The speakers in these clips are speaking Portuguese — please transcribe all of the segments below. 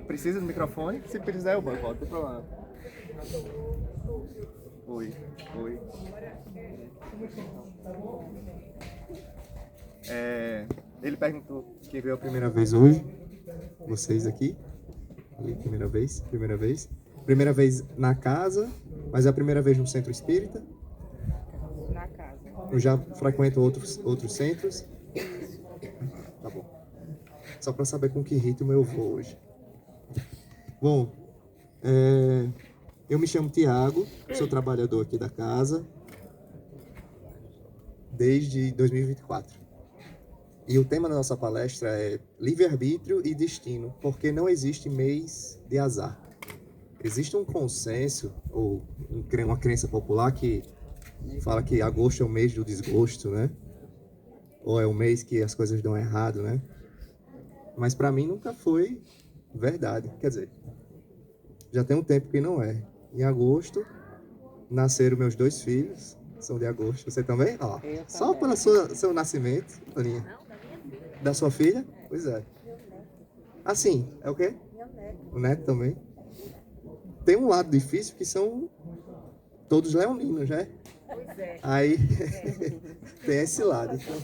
Precisa do microfone? Se precisar eu banco, não tem problema. Oi. Ele perguntou que veio a primeira vez hoje. Vocês aqui. Primeira vez. Primeira vez na casa, mas é a primeira vez no centro espírita. Na casa. Eu já frequento outros centros. Tá bom. Só para saber com que ritmo eu vou hoje. Bom, eu me chamo Tiago, sou trabalhador aqui da casa desde 2024. E o tema da nossa palestra é livre-arbítrio e destino, porque não existe mês de azar. Existe um consenso, ou uma crença popular que fala que agosto é o mês do desgosto, né? Ou é o mês que as coisas dão errado, né? Mas para mim nunca foi verdade. Quer dizer, já tem um tempo que não é. Em agosto, nasceram meus 2 filhos, são de agosto. Você também? Ó, só pelo seu nascimento, Aninha. Da sua filha? Pois é. Assim, é o quê? Meu neto. O neto também. Tem um lado difícil que são todos leoninos, né? Pois é. Aí tem esse lado. Então.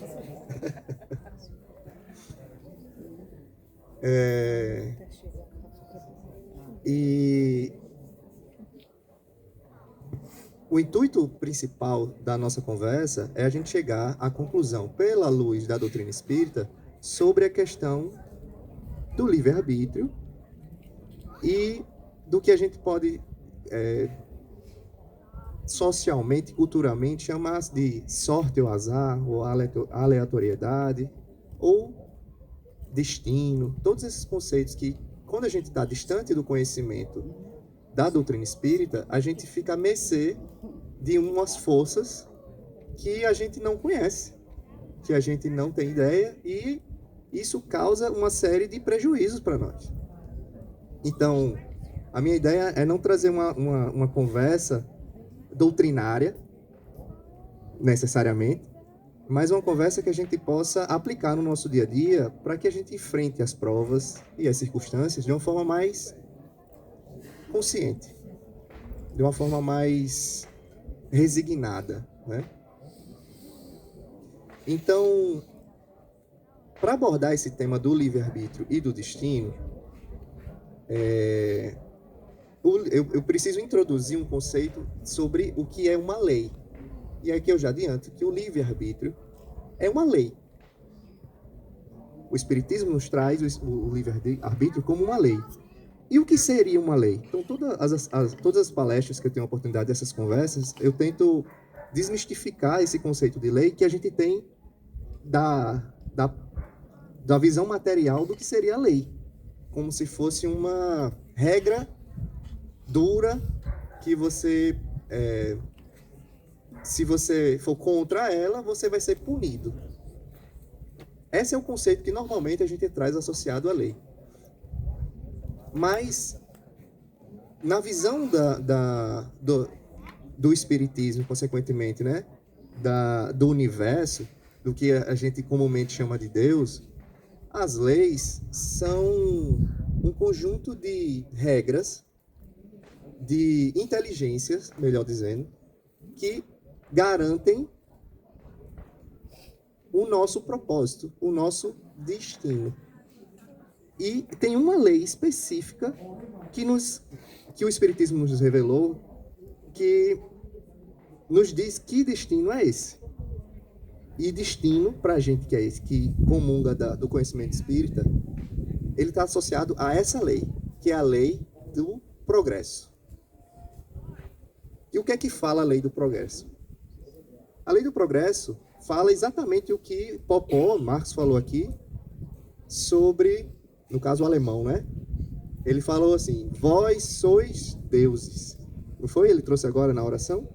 E o intuito principal da nossa conversa é a gente chegar à conclusão, pela luz da doutrina espírita, sobre a questão do livre-arbítrio e do que a gente pode socialmente, culturalmente, chamar de sorte ou azar, ou aleatoriedade, ou destino, todos esses conceitos que, quando a gente está distante do conhecimento da doutrina espírita, a gente fica à mercê de umas forças que a gente não conhece, que a gente não tem ideia, e isso causa uma série de prejuízos para nós. Então, a minha ideia é não trazer uma conversa doutrinária, necessariamente, mas uma conversa que a gente possa aplicar no nosso dia a dia para que a gente enfrente as provas e as circunstâncias de uma forma mais consciente, de uma forma mais resignada, né? Então, para abordar esse tema do livre-arbítrio e do destino, eu preciso introduzir um conceito sobre o que é uma lei. E aqui eu já adianto que o livre-arbítrio é uma lei. O Espiritismo nos traz o livre-arbítrio como uma lei. E o que seria uma lei? Então, todas as palestras que eu tenho a oportunidade dessas conversas, eu tento desmistificar esse conceito de lei que a gente tem da visão material do que seria a lei. Como se fosse uma regra dura que você, se você for contra ela, você vai ser punido. Esse é o conceito que normalmente a gente traz associado à lei. Mas, na visão do espiritismo, consequentemente, né, do universo, do que a gente comumente chama de Deus, as leis são um conjunto de regras, de inteligências, melhor dizendo, que garantem o nosso propósito, o nosso destino. E tem uma lei específica que o Espiritismo nos revelou, que nos diz que destino é esse. E destino, para a gente que é esse, que comunga do conhecimento espírita, ele está associado a essa lei, que é a lei do progresso. E o que é que fala a lei do progresso? A lei do progresso fala exatamente o que Popó, Marx falou aqui, sobre, no caso o alemão, né? Ele falou assim, vós sois deuses. Não foi? Ele trouxe agora na oração?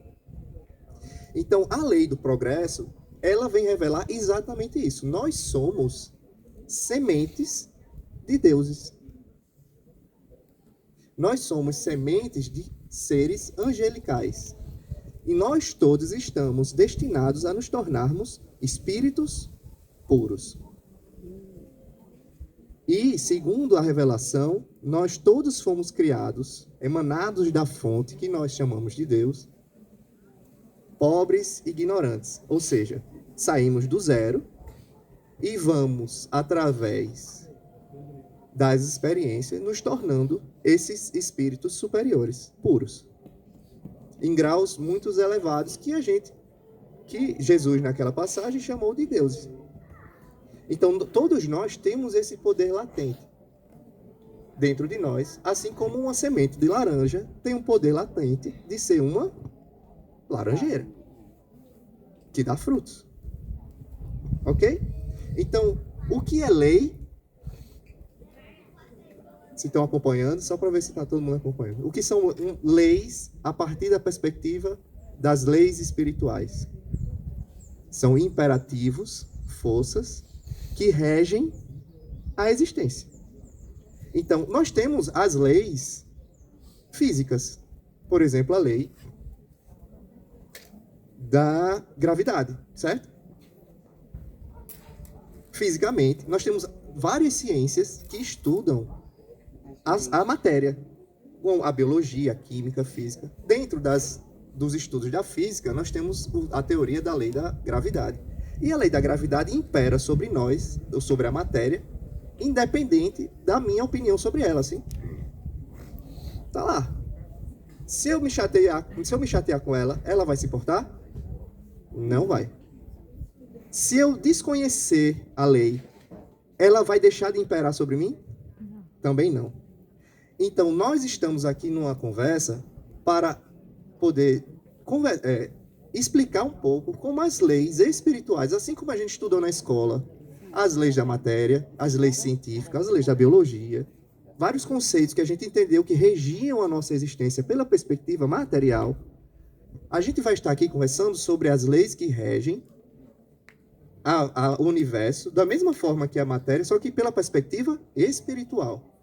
Então, a lei do progresso, ela vem revelar exatamente isso. Nós somos sementes de deuses. Nós somos sementes de seres angelicais. E nós todos estamos destinados a nos tornarmos espíritos puros. E, segundo a revelação nós todos fomos criados, emanados da fonte que nós chamamos de Deus, pobres e ignorantes. Ou seja, saímos do zero e vamos, através das experiências, nos tornando esses espíritos superiores, puros, em graus muito elevados que Jesus naquela passagem chamou de deuses. Então, todos nós temos esse poder latente dentro de nós, assim como uma semente de laranja tem um poder latente de ser uma laranjeira, que dá frutos. Ok? Então, o que é lei? Se estão acompanhando, só para ver se está todo mundo acompanhando. O que são leis a partir da perspectiva das leis espirituais? São imperativos, forças, que regem a existência. Então, nós temos as leis físicas. Por exemplo, a lei da gravidade, certo? Fisicamente, nós temos várias ciências que estudam a matéria, com a biologia, a química, a física. Dentro dos estudos da física, nós temos a teoria da lei da gravidade. E a lei da gravidade impera sobre nós, ou sobre a matéria, independente da minha opinião sobre ela, assim. Tá lá. Se eu me chatear com ela, ela vai se importar? Não vai. Se eu desconhecer a lei, ela vai deixar de imperar sobre mim? Também não. Então, nós estamos aqui numa conversa para poder explicar um pouco como as leis espirituais, assim como a gente estudou na escola, as leis da matéria, as leis científicas, as leis da biologia, vários conceitos que a gente entendeu que regiam a nossa existência pela perspectiva material, a gente vai estar aqui conversando sobre as leis que regem o universo, da mesma forma que a matéria, só que pela perspectiva espiritual.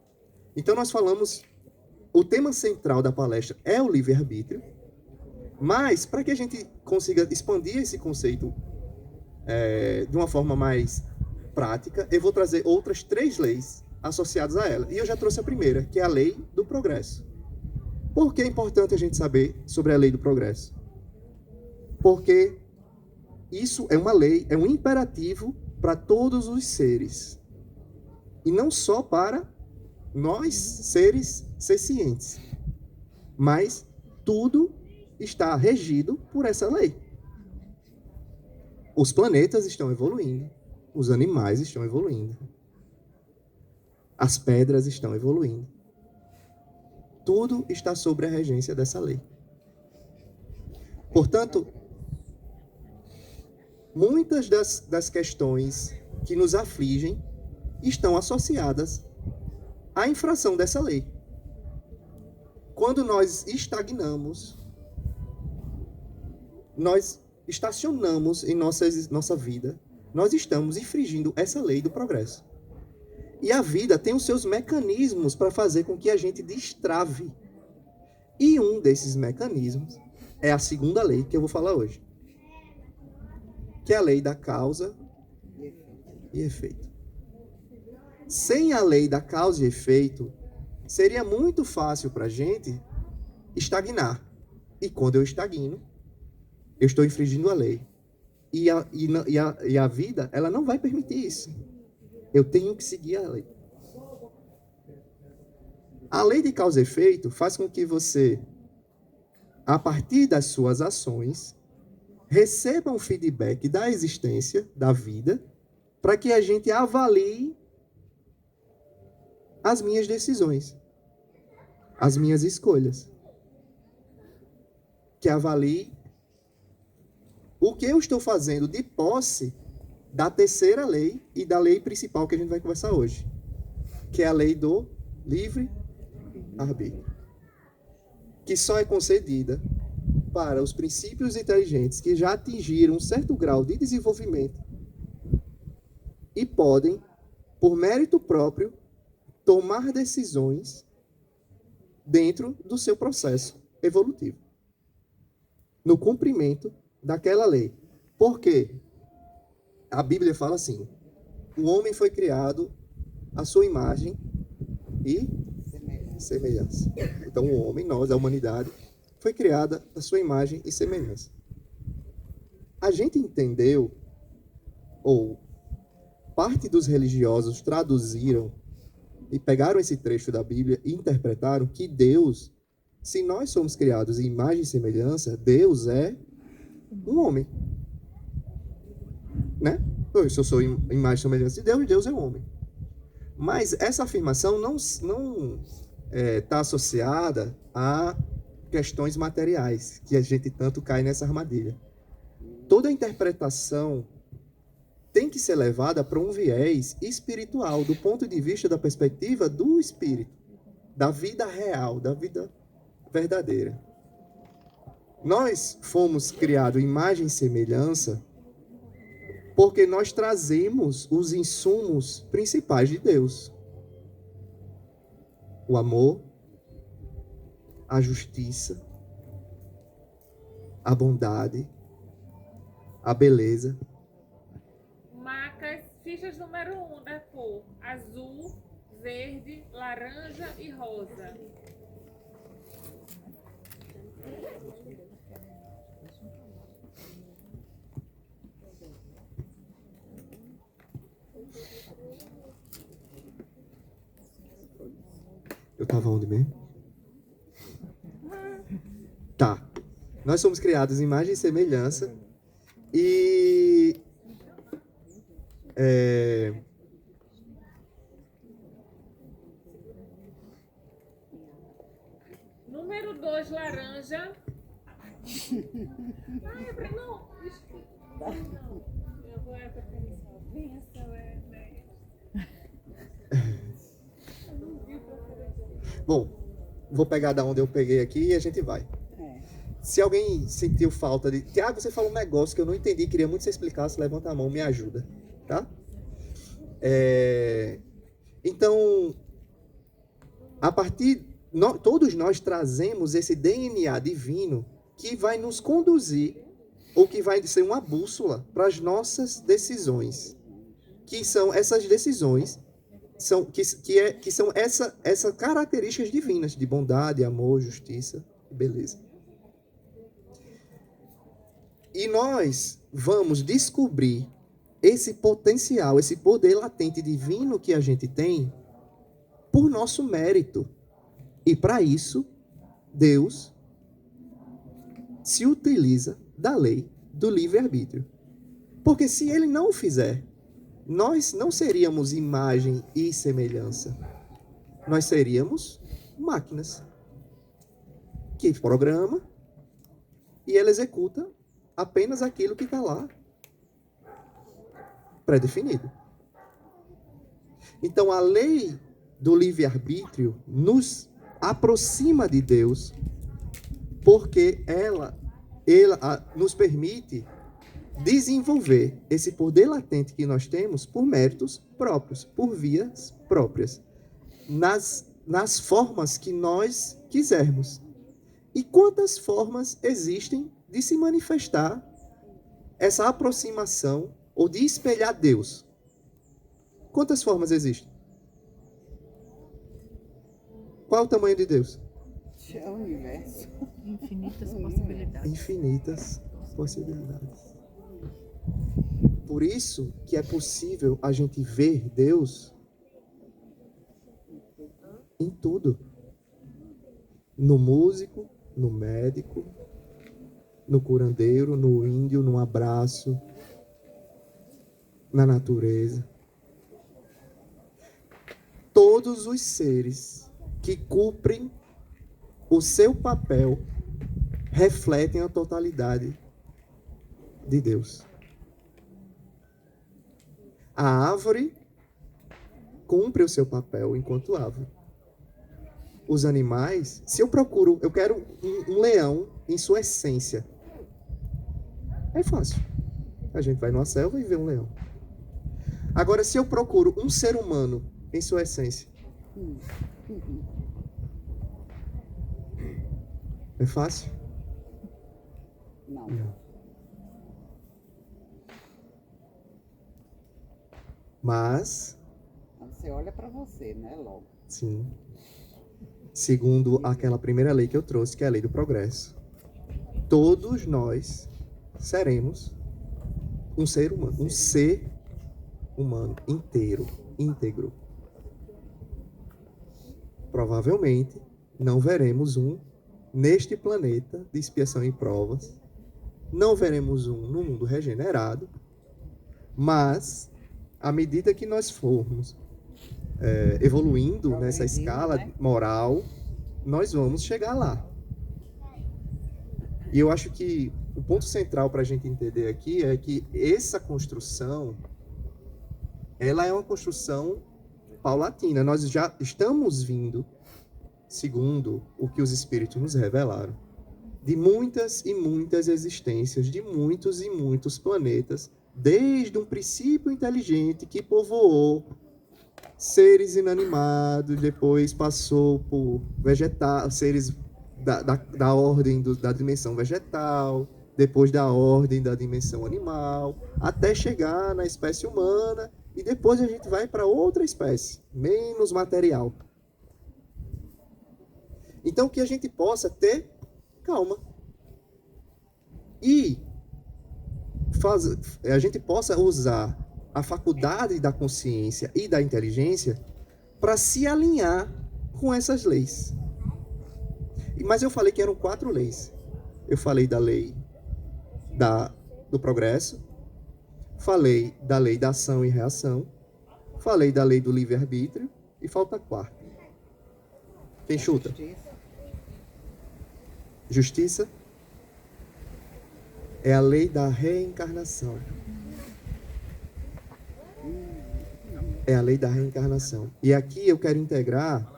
Então, nós falamos, o tema central da palestra é o livre-arbítrio, mas, para que a gente consiga expandir esse conceito de uma forma mais prática, eu vou trazer outras 3 leis associadas a ela. E eu já trouxe a primeira, que é a lei do progresso. Por que é importante a gente saber sobre a lei do progresso? Porque isso é uma lei, é um imperativo para todos os seres. E não só para nós, seres cientes. Mas tudo está regido por essa lei. Os planetas estão evoluindo. Os animais estão evoluindo. As pedras estão evoluindo. Tudo está sob a regência dessa lei. Portanto, muitas das questões que nos afligem estão associadas à infração dessa lei. Quando nós estagnamos, nós estacionamos em nossa vida, nós estamos infringindo essa lei do progresso. E a vida tem os seus mecanismos para fazer com que a gente destrave. E um desses mecanismos é a segunda lei que eu vou falar hoje, que é a lei da causa e efeito. Sem a lei da causa e efeito, seria muito fácil para a gente estagnar. E quando eu estagno, eu estou infringindo a lei. E a vida, ela não vai permitir isso. Eu tenho que seguir a lei. A lei de causa e efeito faz com que você, a partir das suas ações, receba um feedback da existência, da vida, para que a gente avalie as minhas decisões, as minhas escolhas. Que avalie o que eu estou fazendo de posse da terceira lei e da lei principal que a gente vai conversar hoje, que é a lei do livre-arbítrio, que só é concedida para os princípios inteligentes que já atingiram um certo grau de desenvolvimento e podem, por mérito próprio, tomar decisões dentro do seu processo evolutivo, no cumprimento daquela lei. Por quê? A Bíblia fala assim: o homem foi criado à sua imagem e semelhança. Então o homem, nós, a humanidade, foi criada à sua imagem e semelhança. A gente entendeu, ou parte dos religiosos traduziram e pegaram esse trecho da Bíblia e interpretaram que Deus, se nós somos criados em imagem e semelhança, Deus é um homem. Né? Se eu sou imagem e semelhança de Deus, e Deus é um homem. Mas essa afirmação não está associada a questões materiais, que a gente tanto cai nessa armadilha. Toda interpretação tem que ser levada para um viés espiritual, do ponto de vista da perspectiva do espírito, da vida real, da vida verdadeira. Nós fomos criados em imagem e semelhança porque nós trazemos os insumos principais de Deus. O amor, a justiça, a bondade, a beleza. Marcas, fichas número 1 da cor: azul, verde, laranja e rosa. Eu estava onde mesmo? Tá. Nós somos criados em imagem e semelhança e Número 2, laranja. Ai, não. Eu vou essa permissão. Benção, Bom, vou pegar da onde eu peguei aqui e a gente vai. Se alguém sentiu falta de... Tiago, você falou um negócio que eu não entendi, queria muito que você explicasse, levanta a mão, me ajuda, tá? Então, a partir... todos nós trazemos esse DNA divino que vai nos conduzir, ou que vai ser uma bússola para as nossas decisões. Que são essas decisões, que são essas características divinas, de bondade, amor, justiça e beleza. E nós vamos descobrir esse potencial, esse poder latente divino que a gente tem por nosso mérito. E para isso, Deus se utiliza da lei do livre-arbítrio. Porque se ele não o fizer, nós não seríamos imagem e semelhança. Nós seríamos máquinas que programa e ela executa apenas aquilo que está lá pré-definido. Então, a lei do livre-arbítrio nos aproxima de Deus, porque ela nos permite desenvolver esse poder latente que nós temos por méritos próprios, por vias próprias, nas formas que nós quisermos. E quantas formas existem de se manifestar essa aproximação ou de espelhar Deus? Quantas formas existem? Qual é o tamanho de Deus? É o universo. Infinitas possibilidades. Infinitas possibilidades. Por isso que é possível a gente ver Deus em tudo. No músico, no médico, no curandeiro, no índio, no abraço, na natureza. Todos os seres que cumprem o seu papel refletem a totalidade de Deus. A árvore cumpre o seu papel enquanto árvore. Os animais, se eu quero um leão em sua essência, é fácil. A gente vai numa selva e vê um leão. Agora, se eu procuro um ser humano em sua essência, é fácil? Não. Mas, Você olha para você, né, logo. sim. segundo aquela primeira lei que eu trouxe, que é a lei do progresso. Todos nós seremos um ser humano inteiro, íntegro. Provavelmente não veremos um neste planeta de expiação e provas, não veremos um no mundo regenerado, mas à medida que nós formos evoluindo nessa escala moral, nós vamos chegar lá. E eu acho que o ponto central para a gente entender aqui é que essa construção, ela é uma construção paulatina. Nós já estamos vindo, segundo o que os espíritos nos revelaram, de muitas e muitas existências, de muitos e muitos planetas, desde um princípio inteligente que povoou seres inanimados, depois passou por seres da ordem da dimensão vegetal, depois da ordem da dimensão animal, até chegar na espécie humana, e depois a gente vai para outra espécie, menos material. Então, que a gente possa ter calma. E a gente possa usar a faculdade da consciência e da inteligência para se alinhar com essas leis. Mas eu falei que eram 4 leis. Eu falei da lei do progresso, falei da lei da ação e reação, falei da lei do livre-arbítrio e falta a 4ª. Quem chuta? Justiça é a lei da reencarnação. É a lei da reencarnação. E aqui eu quero integrar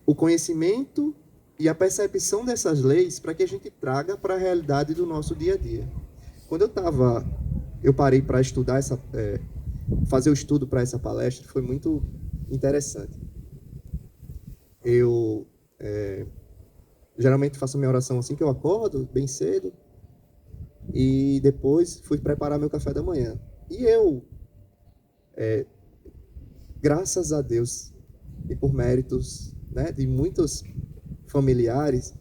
o conhecimento e a percepção dessas leis para que a gente traga para a realidade do nosso dia a dia. Quando eu parei para estudar fazer o estudo para essa palestra, foi muito interessante. Eu geralmente faço minha oração assim que eu acordo, bem cedo, e depois fui preparar meu café da manhã. E eu, graças a Deus, e por méritos, né, de muitos familiares,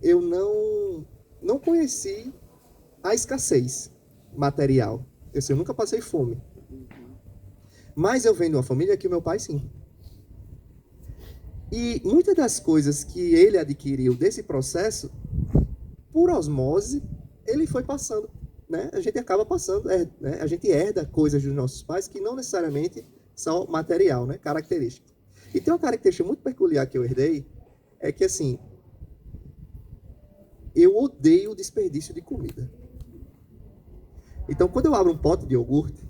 eu não conheci a escassez material. Eu nunca passei fome. Mas eu venho de uma família que o meu pai sim. E muitas das coisas que ele adquiriu desse processo, por osmose, ele foi passando. Né? A gente acaba passando, né? A gente herda coisas dos nossos pais que não necessariamente são material, né? Característica. E tem uma característica muito peculiar que eu herdei, é que assim, eu odeio o desperdício de comida. Então, quando eu abro um pote de iogurte,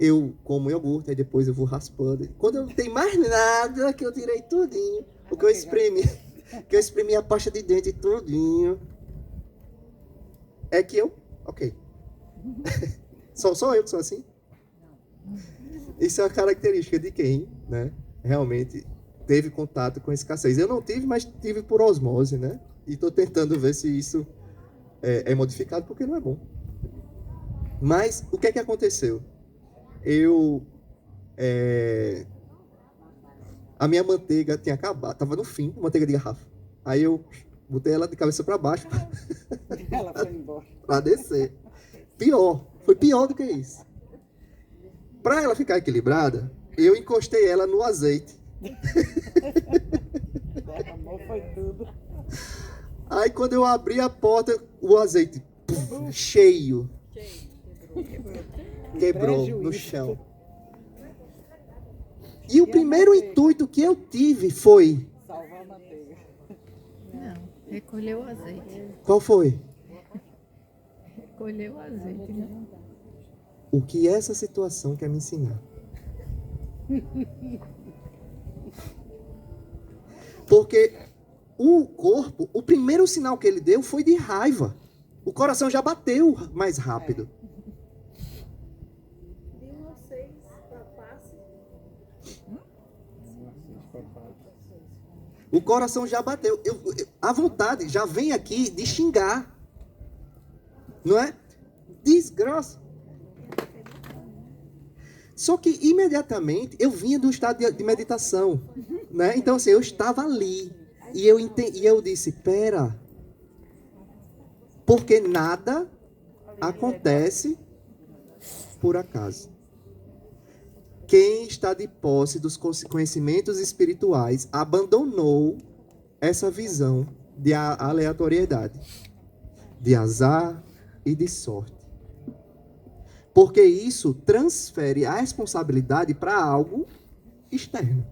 eu como iogurte, aí depois eu vou raspando. Quando eu não tenho mais nada, que eu tirei tudinho, porque eu espremi a pasta de dente tudinho, é que ok. Só eu que sou assim? Isso é uma característica de quem, né, realmente teve contato com a escassez. Eu não tive, mas tive por osmose, né? E estou tentando ver se isso é modificado, porque não é bom. Mas o que é que aconteceu? A minha manteiga tinha acabado, estava no fim, manteiga de garrafa. Aí eu botei ela de cabeça para baixo. Ela foi embora. Para descer. Foi pior do que isso. Para ela ficar equilibrada, eu encostei ela no azeite. Derramou, foi tudo. Aí quando eu abri a porta, o azeite cheio. Quebrou no chão. E o primeiro intuito que eu tive foi... salvar a manteiga. Não, recolher o azeite. Qual foi? Recolher o azeite, né? O que essa situação quer me ensinar? Porque o corpo, o primeiro sinal que ele deu foi de raiva. O coração já bateu mais rápido. O coração já bateu. A vontade já vem aqui de xingar. Não é? Desgraça. Só que imediatamente eu vinha do estado de meditação, né? Então assim, eu estava ali e eu disse, pera, porque nada acontece por acaso. Quem está de posse dos conhecimentos espirituais abandonou essa visão de aleatoriedade, de azar e de sorte. Porque isso transfere a responsabilidade para algo externo.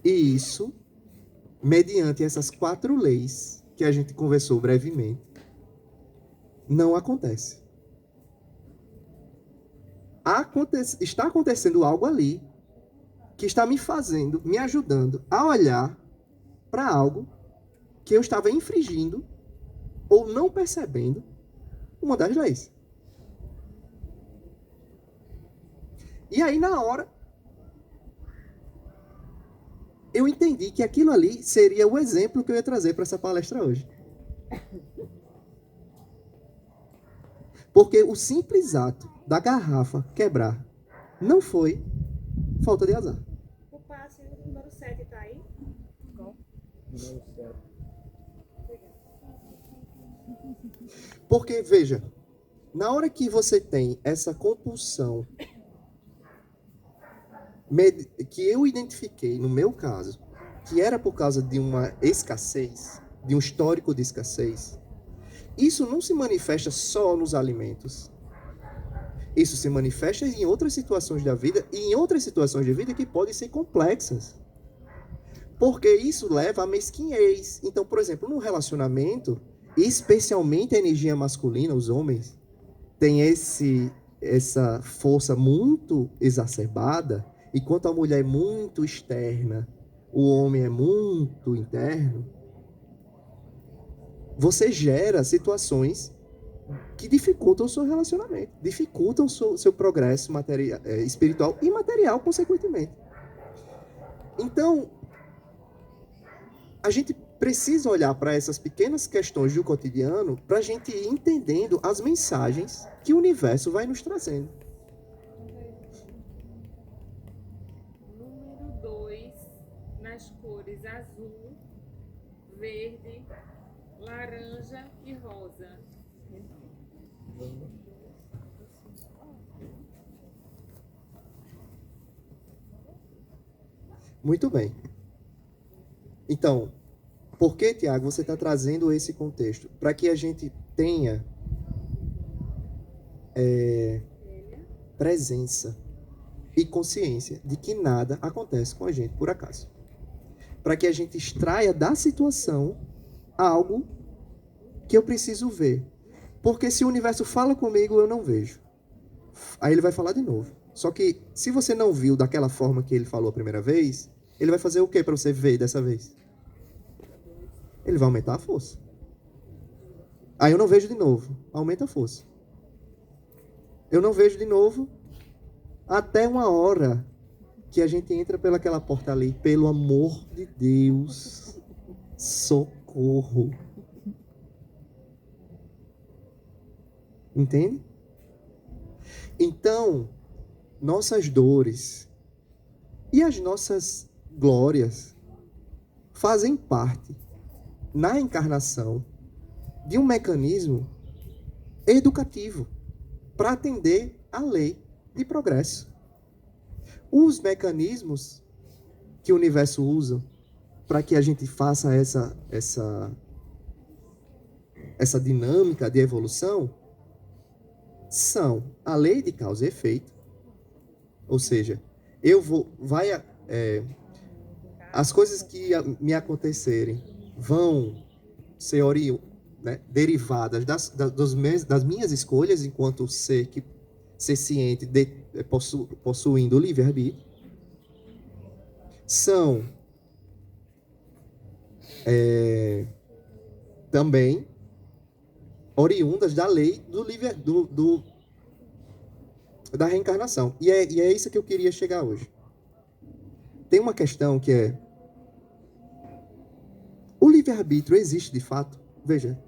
E isso, mediante essas 4 leis que a gente conversou brevemente, não acontece. Está acontecendo algo ali que está me ajudando a olhar para algo que eu estava infringindo ou não percebendo uma das leis. E aí, na hora, eu entendi que aquilo ali seria o exemplo que eu ia trazer para essa palestra hoje. Porque o simples ato da garrafa quebrar não foi falta de azar. O passe número 7 tá aí? Porque, veja, na hora que você tem essa compulsão que eu identifiquei, no meu caso, que era por causa de uma escassez, de um histórico de escassez, isso não se manifesta só nos alimentos. Isso se manifesta em outras situações da vida, e em outras situações de vida que podem ser complexas. Porque isso leva à mesquinhez. Então, por exemplo, num relacionamento, especialmente a energia masculina, os homens, têm essa força muito exacerbada, enquanto a mulher é muito externa, o homem é muito interno. Você gera situações que dificultam o seu relacionamento, dificultam o seu progresso espiritual e material, consequentemente. Então, a gente precisa olhar para essas pequenas questões do cotidiano para a gente ir entendendo as mensagens que o universo vai nos trazendo. Número 2, nas cores azul, verde, laranja e rosa. Muito bem. Então, por que, Tiago, você está trazendo esse contexto? Para que a gente tenha presença e consciência de que nada acontece com a gente por acaso. Para que a gente extraia da situação algo que eu preciso ver. Porque se o universo fala comigo, eu não vejo. Aí ele vai falar de novo. Só que se você não viu daquela forma que ele falou a primeira vez, ele vai fazer o que para você ver dessa vez? Ele vai aumentar a força. Aí eu não vejo de novo. Aumenta a força. Eu não vejo de novo até uma hora que a gente entra pelaquela porta ali. Pelo amor de Deus, socorro. Entende? Então, nossas dores e as nossas glórias fazem parte, na encarnação, de um mecanismo educativo para atender à lei de progresso. Os mecanismos que o universo usa para que a gente faça essa dinâmica de evolução são a lei de causa e efeito, ou seja, as coisas que me acontecerem vão ser derivadas das minhas escolhas enquanto ser ciente, possuindo o livre-arbítrio. São também oriundas da lei da reencarnação. E é isso que eu queria chegar hoje. Tem uma questão que é: o livre-arbítrio existe de fato? Veja,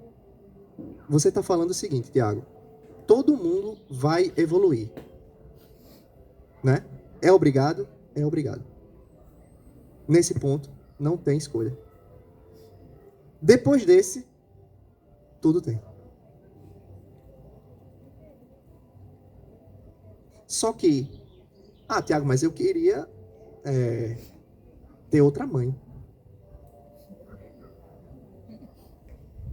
você está falando o seguinte, Tiago: todo mundo vai evoluir. né? É obrigado? É obrigado. Nesse ponto, não tem escolha. Depois desse, tudo tem. Só que, Tiago, mas eu queria ter outra mãe.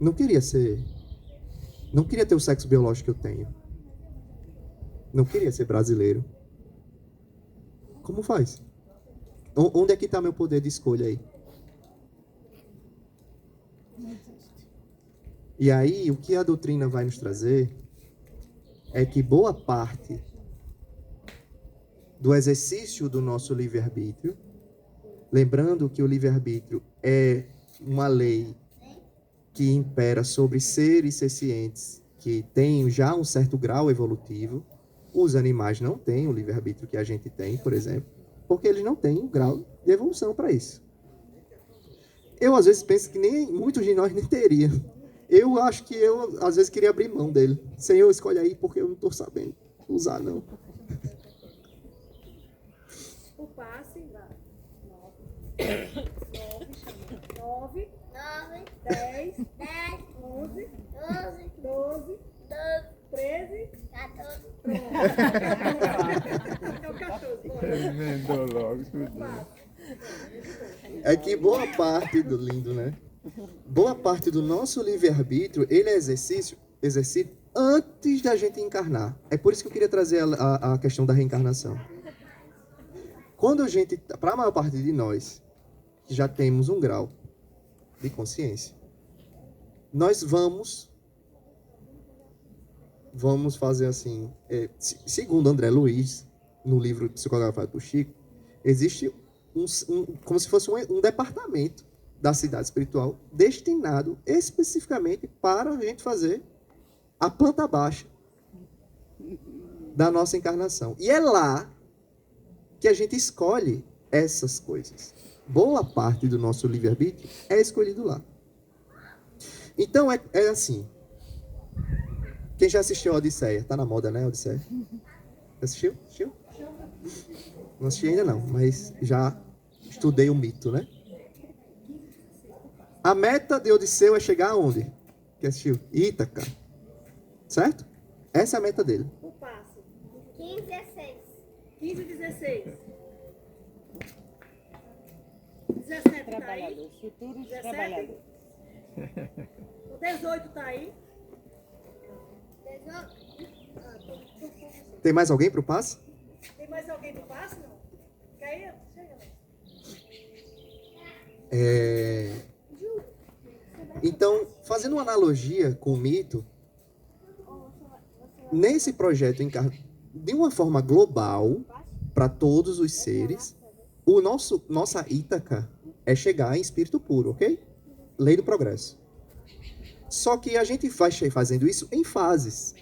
Não queria ter o sexo biológico que eu tenho. Não queria ser brasileiro. Como faz? Onde é que está meu poder de escolha aí? E aí, o que a doutrina vai nos trazer é que boa parte do exercício do nosso livre-arbítrio, lembrando que o livre-arbítrio é uma lei que impera sobre seres sencientes que têm já um certo grau evolutivo. Os animais não têm o livre-arbítrio que a gente tem, por exemplo, porque eles não têm um grau de evolução para isso. Eu, às vezes, penso que nem muitos de nós nem teriam. Eu acho que eu, às vezes, queria abrir mão dele. Senhor, escolhe aí, porque eu não estou sabendo usar, não. O passe dá 9, 10, 11, 12, 13, 14. É o 14. Emendou logo tudo. É que boa parte do lindo, né? Boa parte do nosso livre-arbítrio, ele é exercício antes da gente encarnar. É por isso que eu queria trazer a questão da reencarnação. Quando a gente, para a maior parte de nós, que já temos um grau de consciência, nós vamos fazer assim, segundo André Luiz, no livro Psicografado por Chico, existe como se fosse um departamento da cidade espiritual destinado especificamente para a gente fazer a planta baixa da nossa encarnação. E é lá que a gente escolhe essas coisas. Boa parte do nosso livre-arbítrio é escolhido lá. Então, é assim. Quem já assistiu a Odisseia? Tá na moda, né, a Odisseia? Assistiu? Não assisti ainda não, mas já estudei o mito, né? A meta de Odisseu é chegar aonde? Quem assistiu? Ítaca. Certo? Essa é a meta dele. O passe 15, 16. 15, 16. 17 tá aí? Trabalhadores, futuros 17? trabalhadores. O 18 tá aí? 18. Tem mais alguém pro passe? Tem mais alguém do passe, não? Quer ir? Chega. Então, fazendo uma analogia com o mito, nesse projeto de uma forma global, para todos os seres, nossa Ítaca é chegar em espírito puro, ok? Lei do progresso. Só que a gente vai fazendo isso em fases.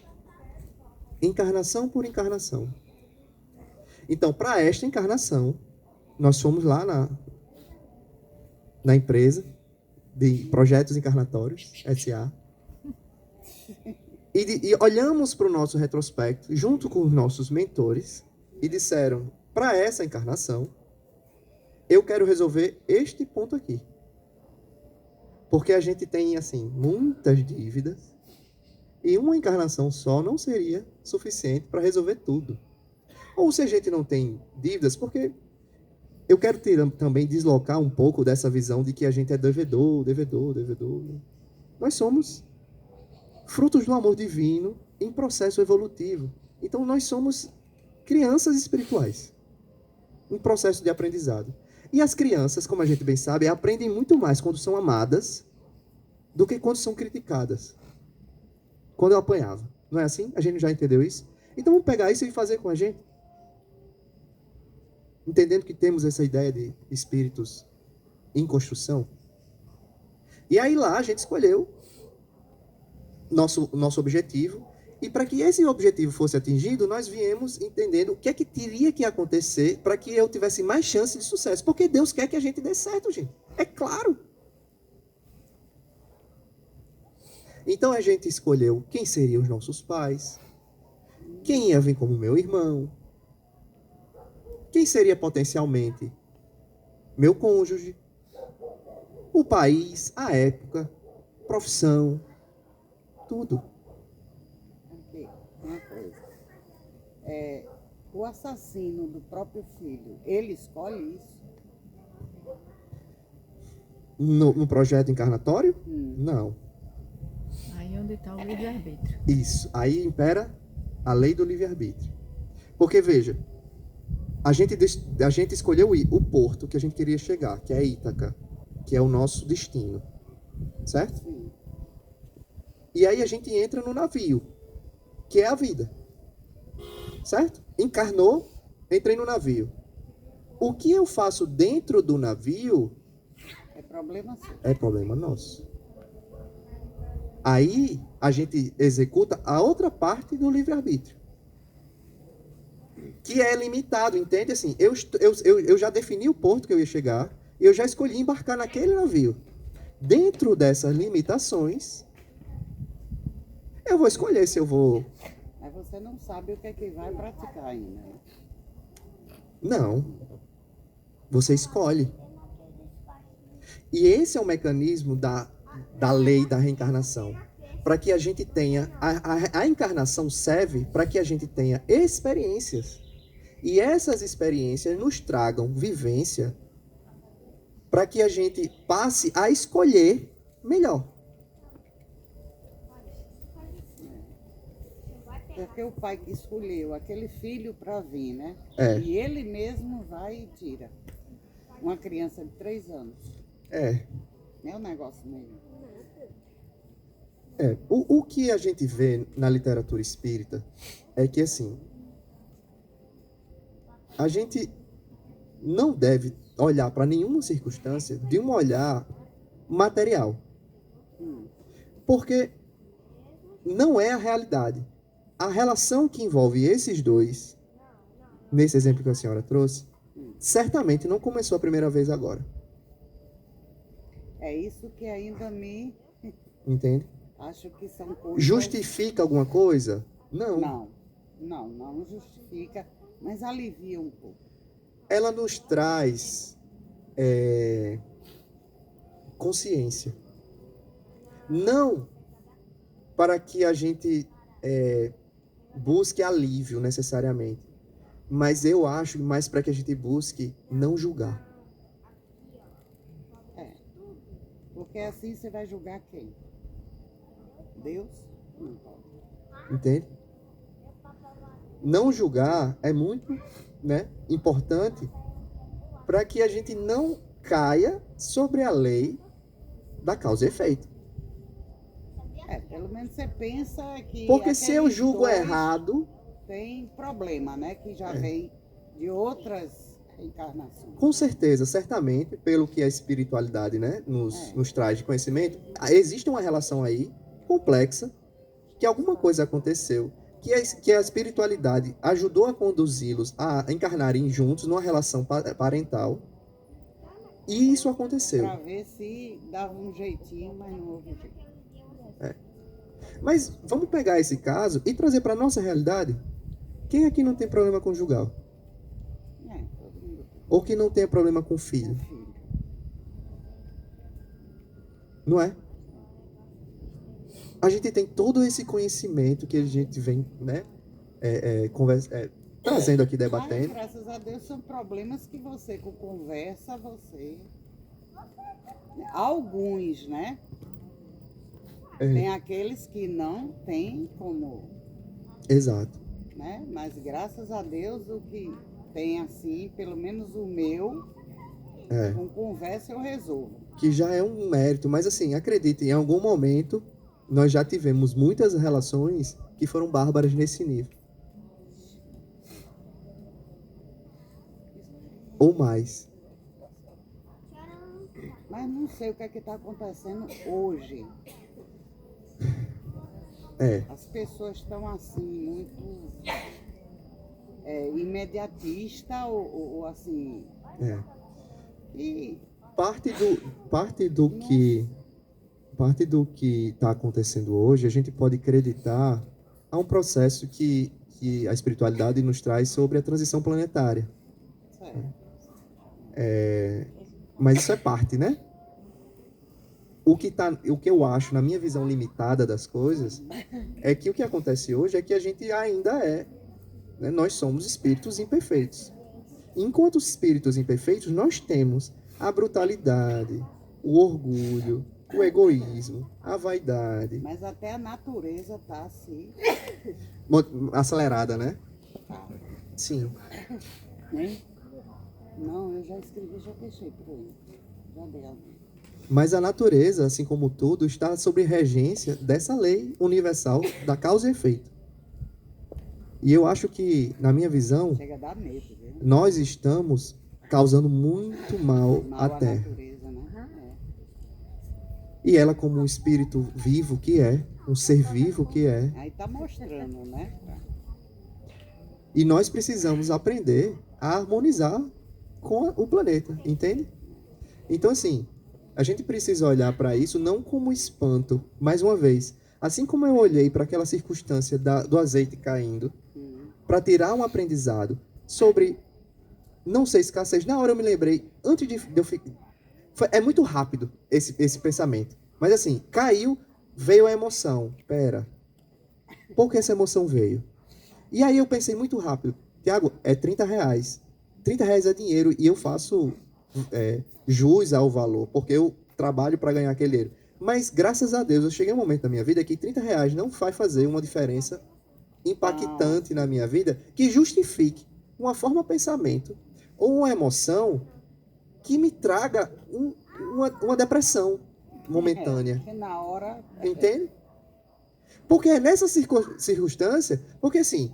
Encarnação por encarnação. Então, para esta encarnação, nós fomos lá na empresa de projetos encarnatórios, SA, e olhamos para o nosso retrospecto, junto com os nossos mentores, e disseram, para essa encarnação, eu quero resolver este ponto aqui. Porque a gente tem, assim, muitas dívidas, e uma encarnação só não seria suficiente para resolver tudo. Ou se a gente não tem dívidas, porque eu quero também deslocar um pouco dessa visão de que a gente é devedor. Nós somos frutos do amor divino em processo evolutivo. Então, nós somos crianças espirituais em processo de aprendizado. E as crianças, como a gente bem sabe, aprendem muito mais quando são amadas do que quando são criticadas. Quando eu apanhava. Não é assim? A gente já entendeu isso? Então, vamos pegar isso e fazer com a gente. Entendendo que temos essa ideia de espíritos em construção. E aí lá a gente escolheu nosso objetivo. E para que esse objetivo fosse atingido, nós viemos entendendo o que é que teria que acontecer para que eu tivesse mais chance de sucesso. Porque Deus quer que a gente dê certo, gente. É claro. Então a gente escolheu quem seriam os nossos pais, quem ia vir como meu irmão, Quem seria potencialmente? Meu cônjuge, o país, a época, profissão, tudo. Aqui, uma coisa. O assassino do próprio filho, ele escolhe isso? No projeto encarnatório? Hum. Não. Aí onde está o livre-arbítrio. Isso. Aí impera a lei do livre-arbítrio. Porque, veja, a gente escolheu o porto que a gente queria chegar, que é Ítaca, que é o nosso destino. Certo? Sim. E aí a gente entra no navio, que é a vida. Certo? Encarnou, entrei no navio. O que eu faço dentro do navio É problema seu. é problema nosso. Aí a gente executa a outra parte do livre-arbítrio, que é limitado, entende? Assim, eu já defini o porto que eu ia chegar, e eu já escolhi embarcar naquele navio. Dentro dessas limitações, eu vou escolher se eu vou... Mas você não sabe o que é que vai praticar ainda, né? Não. Você escolhe. E esse é o mecanismo da lei da reencarnação. Para que a gente tenha... A encarnação serve para que a gente tenha experiências. E essas experiências nos tragam vivência para que a gente passe a escolher melhor. Porque o pai que escolheu aquele filho para vir, né? É. E ele mesmo vai e tira. Uma criança de 3 anos. É. Não é um negócio meio. O que a gente vê na literatura espírita é que, assim, a gente não deve olhar para nenhuma circunstância de um olhar material. Porque não é a realidade. A relação que envolve esses dois, nesse exemplo que a senhora trouxe, certamente não começou a primeira vez agora. É isso que ainda me Entende? acho que são coisas. Justifica alguma coisa? Não. Não justifica, mas alivia um pouco. Ela nos traz consciência. Não para que a gente busque alívio necessariamente, mas eu acho mais para que a gente busque não julgar. Porque assim você vai julgar quem? Deus? Não pode. Entende? Não julgar é muito, importante para que a gente não caia sobre a lei da causa e efeito. Pelo menos você pensa que. Porque se eu aqueles julgo dois errado, tem problema, né? Que já vem de outras encarnações. com certeza, certamente, pelo que a espiritualidade, nos traz de conhecimento, existe uma relação aí complexa, que alguma coisa aconteceu, que a espiritualidade ajudou a conduzi-los a encarnarem juntos numa relação parental, e isso aconteceu. Para ver se dava um jeitinho, mas não houve jeito. Mas vamos pegar esse caso e trazer para a nossa realidade. Quem aqui não tem problema conjugal? Todo mundo tem Ou que não tem problema com filho? filho. Não é? A gente tem todo esse conhecimento que a gente vem, trazendo aqui, Mas, debatendo. graças a Deus, são problemas que você, com conversa, alguns, né? Tem aqueles que não tem como, Exato. né? Mas graças a Deus o que tem assim, pelo menos o meu, com conversa eu resolvo. Que já é um mérito, mas assim, acredite, em algum momento nós já tivemos muitas relações que foram bárbaras nesse nível. Ou mais. Mas não sei o que é que está acontecendo hoje. As pessoas estão assim, muito imediatista ou assim. E Parte do que está acontecendo hoje, a gente pode acreditar a um processo que a espiritualidade nos traz sobre a transição planetária. Mas isso é parte, né? O que eu acho, na minha visão limitada das coisas, é que o que acontece hoje é que a gente ainda né? Nós somos espíritos imperfeitos. Enquanto espíritos imperfeitos, nós temos a brutalidade, o orgulho, o egoísmo, a vaidade. Mas até a natureza tá assim, Acelerada, né? Sim. né? Não, eu já escrevi, já deixei por aí. Já dei alguém. Mas a natureza, assim como tudo, está sob regência dessa lei universal da causa e efeito. E eu acho que, na minha visão, Chega a dar medo, viu? nós estamos causando muito mal à À Terra. natureza, né? E ela, como um espírito vivo que é, um ser vivo que é, Aí tá mostrando, né? e nós precisamos aprender a harmonizar com o planeta, entende? Então, assim, a gente precisa olhar para isso não como espanto, mais uma vez. Assim como eu olhei para aquela circunstância do azeite caindo, para tirar um aprendizado sobre não ser escassez, na hora eu me lembrei, antes de eu ficar... É muito rápido esse pensamento. Mas assim, caiu, veio a emoção. Pera, por que essa emoção veio? E aí eu pensei muito rápido. Tiago, é R$30. R$30 é dinheiro e eu faço jus ao valor, porque eu trabalho para ganhar aquele dinheiro. Mas, graças a Deus, eu cheguei a um momento da minha vida que R$30 não vai fazer uma diferença impactante na minha vida que justifique uma forma de pensamento ou uma emoção que me traga uma depressão momentânea. Porque na hora... Entende? Porque é nessa circunstância, porque assim,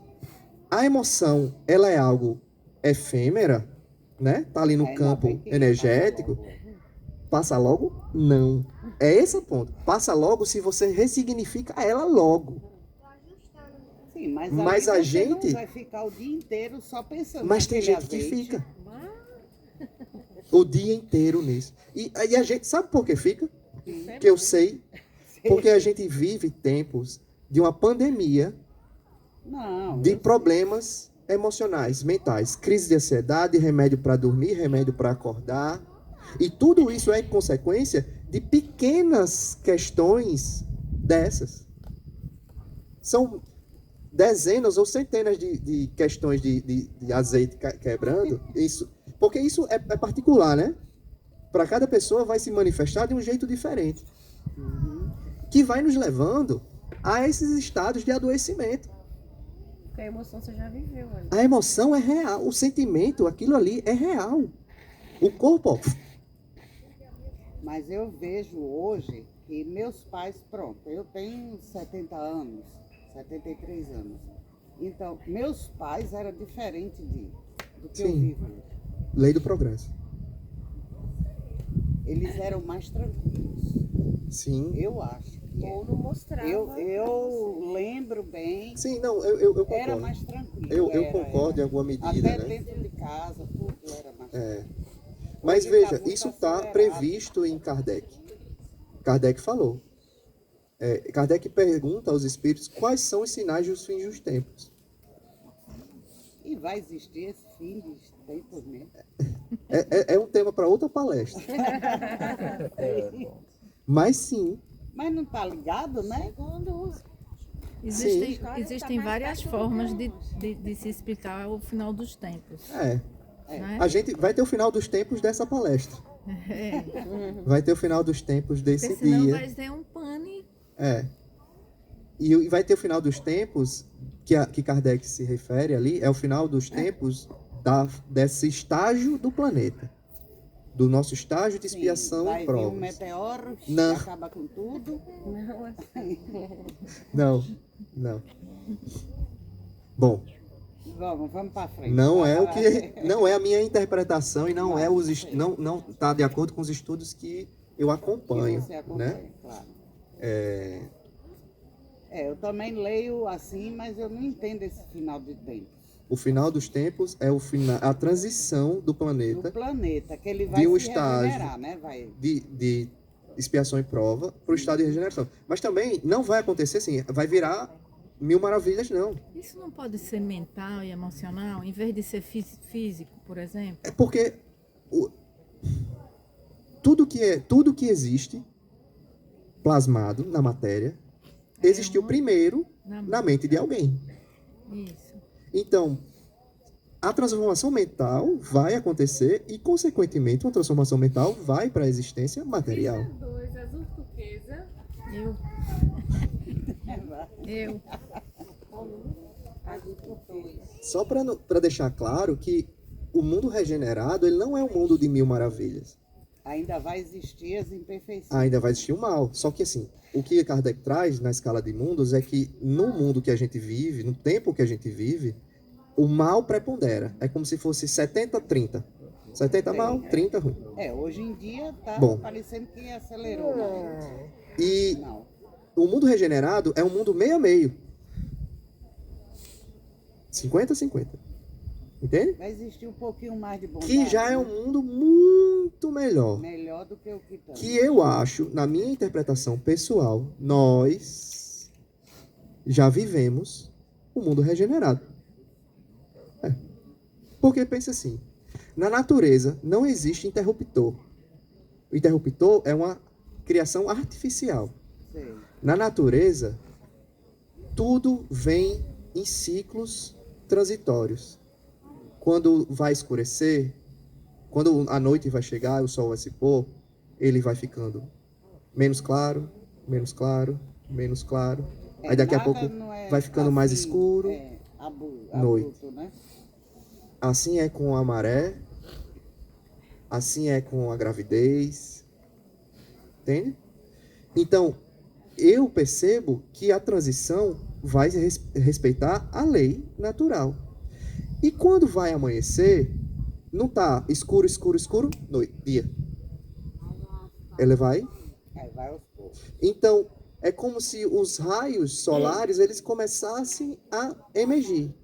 a emoção, ela é algo efêmera, né? Tá ali no campo energético. Passa logo? Não. É esse o ponto. Passa logo se você ressignifica ela logo. Sim, Mas ali a você gente... não vai ficar o dia inteiro só pensando Mas tem naquele gente que azeite. fica o dia inteiro nisso. E a gente sabe por que fica? Que eu sei. Porque a gente vive tempos de uma pandemia Não, de problemas emocionais, mentais. Crise de ansiedade, remédio para dormir, remédio para acordar. E tudo isso é consequência de pequenas questões dessas. São dezenas ou centenas de questões de azeite quebrando. Porque isso é particular, né? Para cada pessoa vai se manifestar de um jeito diferente. Que vai nos levando a esses estados de adoecimento. Porque a emoção você já viveu ali. A emoção é real, o sentimento, aquilo ali é real. O corpo, ó, Mas eu vejo hoje que meus pais, pronto, eu tenho 70 anos, 73 anos. Então, meus pais eram diferentes do que eu Sim. vivo hoje. lei do progresso. Eles eram mais tranquilos, Sim. eu acho. Ou não mostrava. Eu lembro bem, Sim, não, eu concordo. era mais tranquilo. Eu era, concordo em alguma medida, até né? dentro de casa, tudo era mais Mas Hoje veja, tá muito isso está acelerado. previsto em Kardec. Kardec falou. Kardec pergunta aos espíritos quais são os sinais dos fins dos tempos. E vai existir esse fim de tempos mesmo. É um tema para outra palestra. Mas sim, Mas não tá ligado, né? Existem várias formas de se explicar o final dos tempos. Né? a gente vai ter o final dos tempos dessa palestra. Vai ter o final dos tempos desse Porque senão dia. vai ser um pane. E vai ter o final dos tempos, que Kardec se refere ali, é o final dos tempos desse estágio do planeta. Do nosso estágio de expiação vai e vir provas. um meteoro, Não. acaba com tudo. Não. Bom, Vamos para frente. não Vai é o lá. que não é a minha interpretação e não é não está de acordo com os estudos que eu acompanho, Que você acompanha, né? claro. Eu também leio assim, mas eu não entendo esse final de tempo. O final dos tempos é a transição do Do planeta planeta, que ele vai de um se estágio regenerar, né? Vai. de expiação e prova para o estado de regeneração. Mas também não vai acontecer assim, vai virar mil maravilhas, não. Isso não pode ser mental e emocional, em vez de ser físico, por exemplo? É porque tudo que existe plasmado na matéria existiu primeiro na mente de alguém. Isso. Então, a transformação mental vai acontecer e, consequentemente, uma transformação mental vai para a existência material. 2, azul turquesa. Eu. Só para deixar claro que o mundo regenerado ele não é um mundo de mil maravilhas. Ainda vai existir as imperfeições. Ainda vai existir o mal. Só que assim, o que Kardec traz na escala de mundos é que no mundo que a gente vive, no tempo que a gente vive, o mal prepondera. É como se fosse 70-30. 70 mal, 30 ruim. Hoje em dia tá Bom. parecendo que acelerou. Né? E Não. o mundo regenerado é um mundo meio a meio. 50-50. Entende? Vai existir um pouquinho mais de bondade. Que já é um mundo muito melhor. Melhor do que o que está. Que eu acho, na minha interpretação pessoal, nós já vivemos o mundo regenerado. Porque pensa assim, na natureza não existe interruptor. O interruptor é uma criação artificial. Sei. Na natureza, tudo vem em ciclos transitórios. Quando vai escurecer, quando a noite vai chegar, o sol vai se pôr, ele vai ficando menos claro, menos claro, menos claro. Aí daqui a pouco vai ficando mais escuro, noite. Abrupto, né? Assim é com a maré, assim é com a gravidez, entende? Então, eu percebo que a transição vai respeitar a lei natural. E quando vai amanhecer, não tá escuro, escuro, escuro, noite, dia. Ele vai? Vai aos poucos. Então, é como se os raios solares, eles começassem a emergir.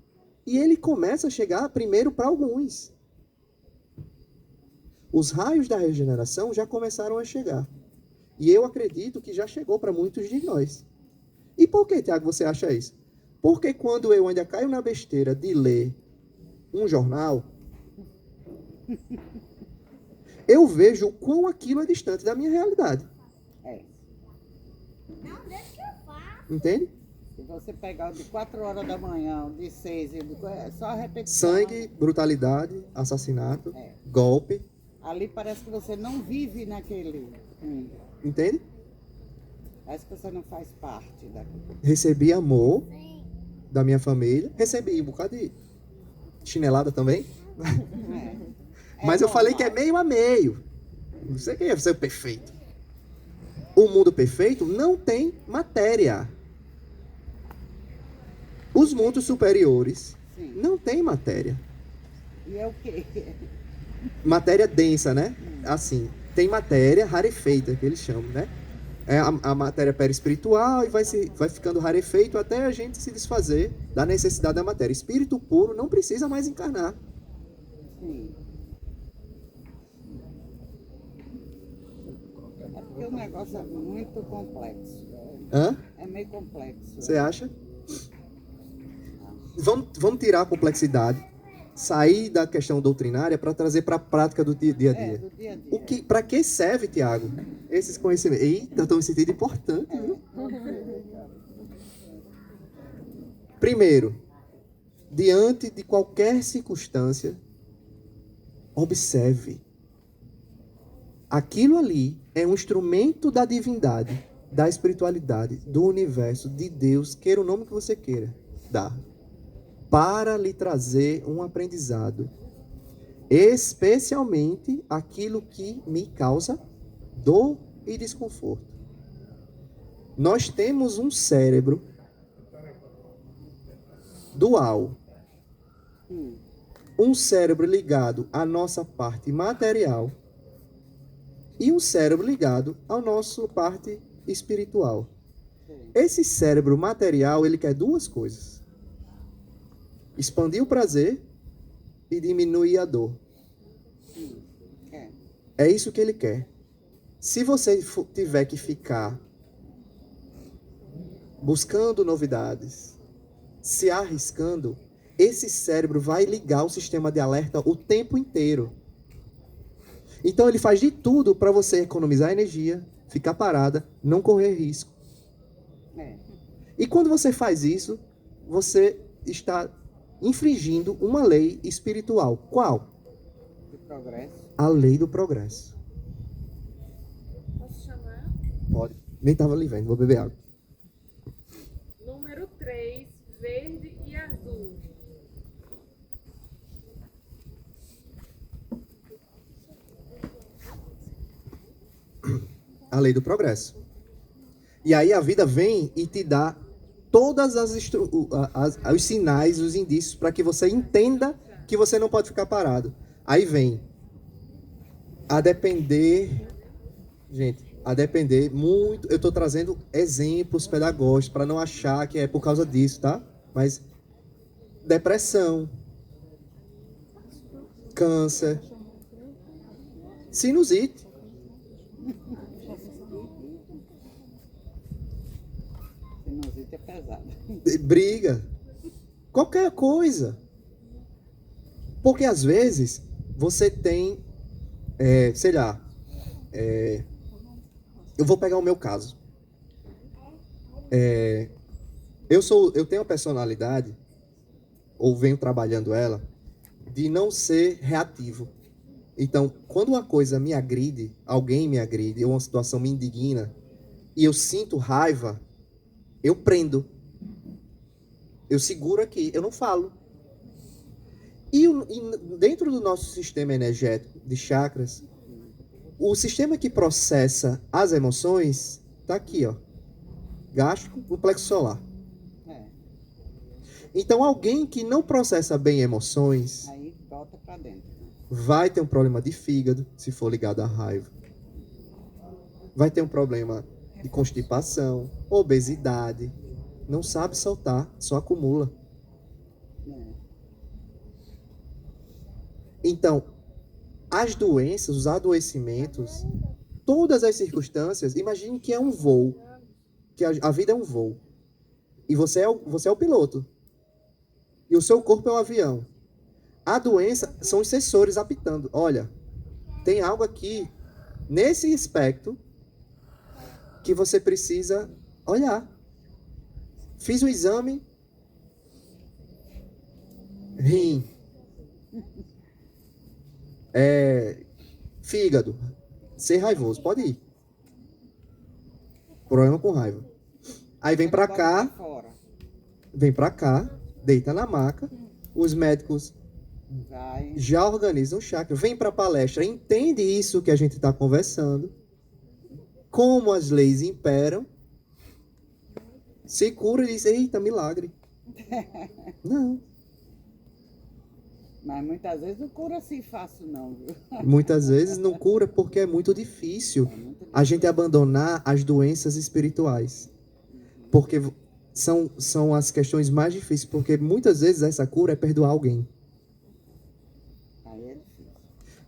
E ele começa a chegar primeiro para alguns. Os raios da regeneração já começaram a chegar. E eu acredito que já chegou para muitos de nós. E por que, Tiago, você acha isso? Porque quando eu ainda caio na besteira de ler um jornal, eu vejo o quão aquilo é distante da minha realidade. Não, deixa que eu faço. Entende? Se você pegar o de 4 horas da manhã, o de 6, é só a repetição. Sangue, brutalidade, assassinato, golpe. Ali parece que você não vive naquele mundo. Entende? Parece que você não faz parte daquilo. Recebi amor da minha família. Recebi um bocado de chinelada também. Mas eu falei que é meio a meio. Não sei quem é ser perfeito. O mundo perfeito não tem matéria. Os mundos superiores não têm matéria. E é o quê? Matéria densa, né? Assim, tem matéria rarefeita, que eles chamam, né? É a matéria perispiritual e vai ficando rarefeito até a gente se desfazer da necessidade da matéria. Espírito puro não precisa mais encarnar. Sim. É porque o negócio é muito complexo. Hã? É meio complexo. Você acha? Vamos tirar a complexidade, sair da questão doutrinária para trazer para a prática do dia a dia. Do dia a dia. Para que serve, Tiago, esses conhecimentos? Eita, eu estou me sentindo importante, viu? Primeiro, diante de qualquer circunstância, observe. Aquilo ali é um instrumento da divindade, da espiritualidade, do universo, de Deus, queira o nome que você queira dar, para lhe trazer um aprendizado, especialmente aquilo que me causa dor e desconforto. Nós temos um cérebro dual, um cérebro ligado à nossa parte material e um cérebro ligado à nossa parte espiritual. Esse cérebro material, ele quer duas coisas: expandir o prazer e diminuir a dor. É isso que ele quer. Se você tiver que ficar buscando novidades, se arriscando, esse cérebro vai ligar o sistema de alerta o tempo inteiro. Então ele faz de tudo para você economizar energia, ficar parada, não correr risco. É. E quando você faz isso, você está infringindo uma lei espiritual. Qual? De progresso. A lei do progresso. Posso chamar? Pode. Nem estava ali vendo, vou beber água. Número 3, verde e azul. A lei do progresso. E aí a vida vem e te dá todas os sinais, os indícios para que você entenda que você não pode ficar parado. Aí vem a depender, gente, a depender muito. Eu estou trazendo exemplos pedagógicos para não achar que é por causa disso, tá? Mas depressão, câncer, sinusite. Sinusite é pesada. Briga, qualquer coisa. Porque às vezes você tem, sei lá, eu vou pegar o meu caso. Eu tenho a personalidade, ou venho trabalhando ela, de não ser reativo. Então, quando uma coisa me agride, alguém me agride, ou uma situação me indigna, e eu sinto raiva, eu prendo. Eu seguro aqui, eu não falo. E dentro do nosso sistema energético de chakras, o sistema que processa as emoções está aqui, ó. Gástrico, o plexo solar. É. Então, alguém que não processa bem emoções Aí bota pra dentro. vai ter um problema de fígado, se for ligado à raiva. Vai ter um problema de constipação, obesidade. Não sabe soltar, só acumula. É. Então, as doenças, os adoecimentos, todas as circunstâncias, imagine que é um voo, que a vida é um voo. E você é o piloto. E o seu corpo é um avião. A doença são os sensores apitando. Olha, tem algo aqui, nesse aspecto, que você precisa olhar. Fiz um exame, rim, fígado, ser raivoso, pode ir. Problema com raiva. Aí vem pra cá, deita na maca, os médicos Vai. já organizam o chakra, vem pra palestra, entende isso que a gente está conversando, como as leis imperam, se cura e diz, eita, milagre. Não. Mas muitas vezes não cura assim fácil, não, viu? Muitas vezes não cura porque é muito difícil a gente abandonar as doenças espirituais. Porque são as questões mais difíceis, porque muitas vezes essa cura é perdoar alguém. Aí é difícil.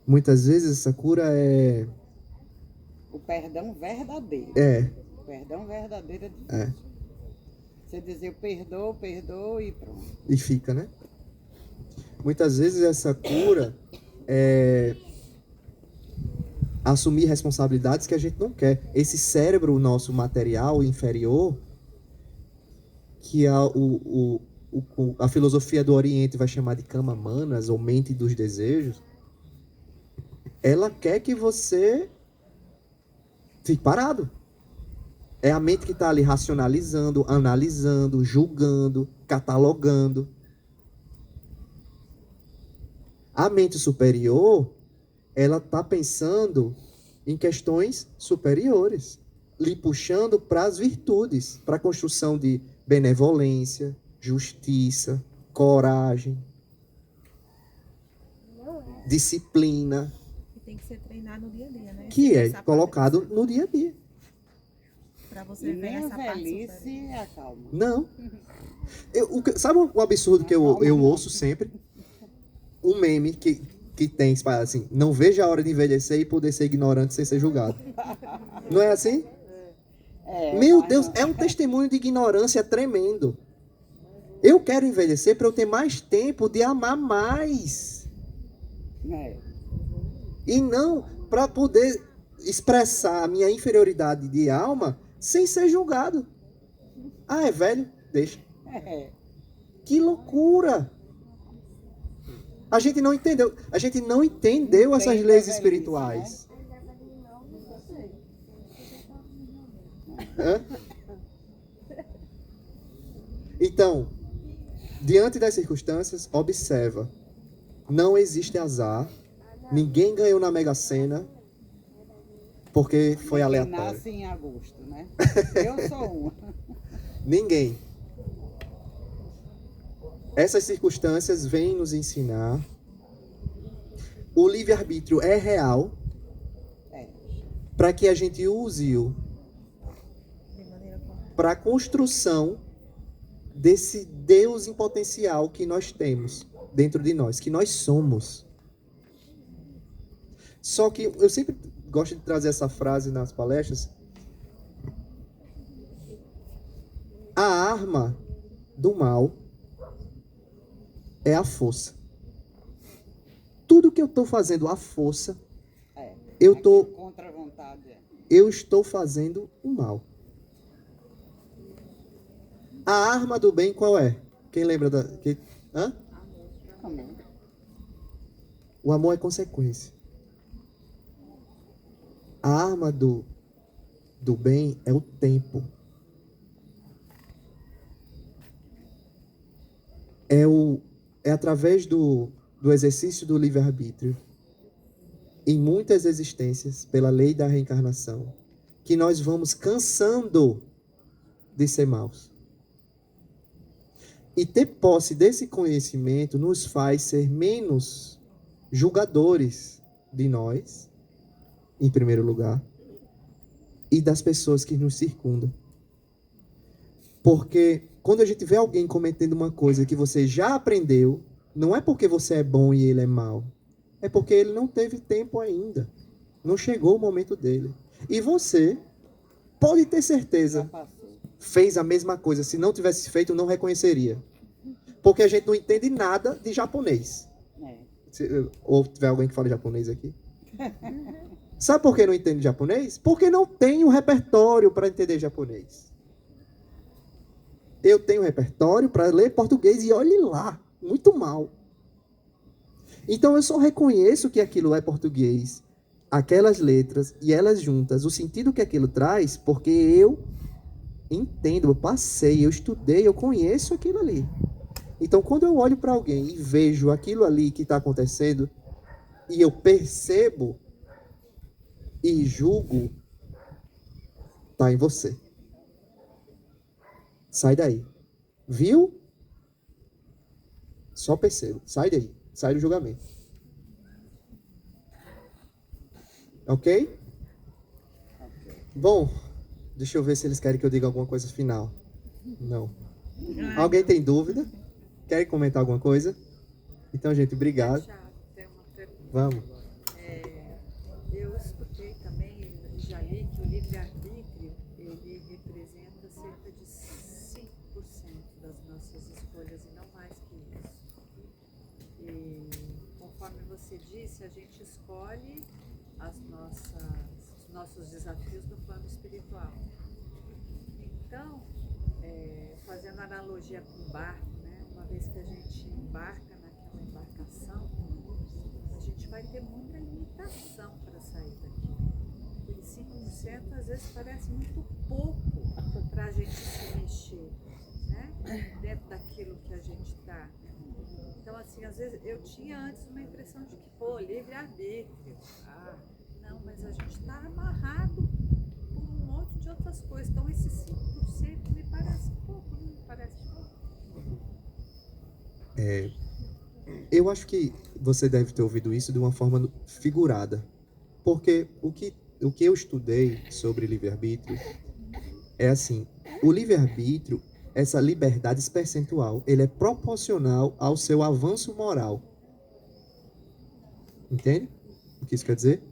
Muitas vezes essa cura é... O perdão verdadeiro. É, O perdão verdadeiro é difícil. é. Você dizer eu perdoo e pronto. E fica, né? Muitas vezes essa cura é assumir responsabilidades que a gente não quer. Esse cérebro nosso material inferior, que a filosofia do Oriente vai chamar de kama manas, ou mente dos desejos, ela quer que você fique parado. É a mente que está ali racionalizando, analisando, julgando, catalogando. A mente superior, ela está pensando em questões superiores, lhe puxando para as virtudes, para a construção de benevolência, justiça, coragem, disciplina, E tem que ser treinado no dia a dia, né? que é Essa parte colocado no dia a dia. Pra E você ver nem a essa parte velhice superior. acalma. Não. Sabe o absurdo que eu ouço sempre? Um meme que tem assim, não veja a hora de envelhecer e poder ser ignorante sem ser julgado. Não é assim? É, Meu mas Deus, não. é um testemunho de ignorância tremendo. Eu quero envelhecer para eu ter mais tempo de amar mais. É. E não para poder expressar a minha inferioridade de alma sem ser julgado. Ah, é velho? Deixa. É. Que loucura! A gente não entendeu essas Entende a leis velhice, espirituais. Hã? Então, diante das circunstâncias, observa. Não existe azar. Ninguém ganhou na Mega Sena porque foi Quem aleatório. nasce em agosto, né? Eu sou uma. Ninguém. Essas circunstâncias vêm nos ensinar. O livre-arbítrio é real É. para que a gente use-o De maneira correta. para a construção desse Deus em potencial que nós temos dentro de nós, que nós somos. Só que eu sempre gosto de trazer essa frase nas palestras. A arma do mal é a força. Tudo que eu estou fazendo à força, É. eu tô Aqui, contra a vontade. É. eu estou fazendo o mal. A arma do bem qual é? Quem lembra da... Hã? Amor. O amor é consequência. A arma do bem é o tempo. É através do exercício do livre-arbítrio, em muitas existências, pela lei da reencarnação, que nós vamos cansando de ser maus. E ter posse desse conhecimento nos faz ser menos julgadores de nós, em primeiro lugar, e das pessoas que nos circundam. Porque quando a gente vê alguém cometendo uma coisa que você já aprendeu, não é porque você é bom e ele é mau, é porque ele não teve tempo ainda. Não chegou o momento dele. E você pode ter Já certeza, passou. fez a mesma coisa. Se não tivesse feito, não reconheceria. Porque a gente não entende nada de japonês. É. Ou tiver alguém que fala japonês aqui? Sabe por que não entende japonês? Porque não tem um repertório para entender japonês. Eu tenho repertório para ler português e olhe lá, muito mal. Então eu só reconheço que aquilo é português, aquelas letras e elas juntas, o sentido que aquilo traz, porque eu entendo, eu passei, eu estudei, eu conheço aquilo ali. Então quando eu olho para alguém e vejo aquilo ali que está acontecendo, e eu percebo e julgo, tá em você. Sai daí. Viu? Só percebo. Sai daí. Sai do julgamento. Ok? Bom, deixa eu ver se eles querem que eu diga alguma coisa final. Não. Alguém tem dúvida? Quer comentar alguma coisa? Então, gente, obrigado. Tem uma pergunta. Vamos. Eu escutei também, já li, que o livre-arbítrio, ele representa cerca de 5% das nossas escolhas e não mais que isso. E, conforme você disse, a gente escolhe os nossos desafios no plano espiritual. Então, fazendo analogia com o barco, né? Uma vez que a gente embarca naquela embarcação, a gente vai ter muita limitação para sair daqui. E 5% às vezes parece muito pouco para a gente se mexer, né? Dentro daquilo que a gente está. Então, assim, às vezes eu tinha antes uma impressão de que, pô, livre-arbítrio. Ah, não, mas a gente está amarrado por um monte de outras coisas. Então, esse 5% me parece pouco, não me parece pouco? Eu acho que você deve ter ouvido isso de uma forma figurada. Porque o que eu estudei sobre livre-arbítrio é assim, o livre-arbítrio, essa liberdade percentual, ele é proporcional ao seu avanço moral. Entende o que isso quer dizer?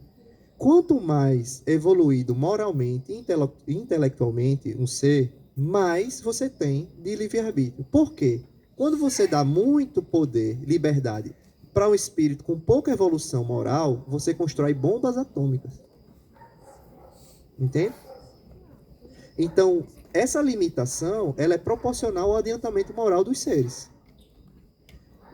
Quanto mais evoluído moralmente e intelectualmente um ser, mais você tem de livre-arbítrio. Por quê? Quando você dá muito poder, liberdade, para um espírito com pouca evolução moral, você constrói bombas atômicas. Entende? Então, essa limitação, ela é proporcional ao adiantamento moral dos seres.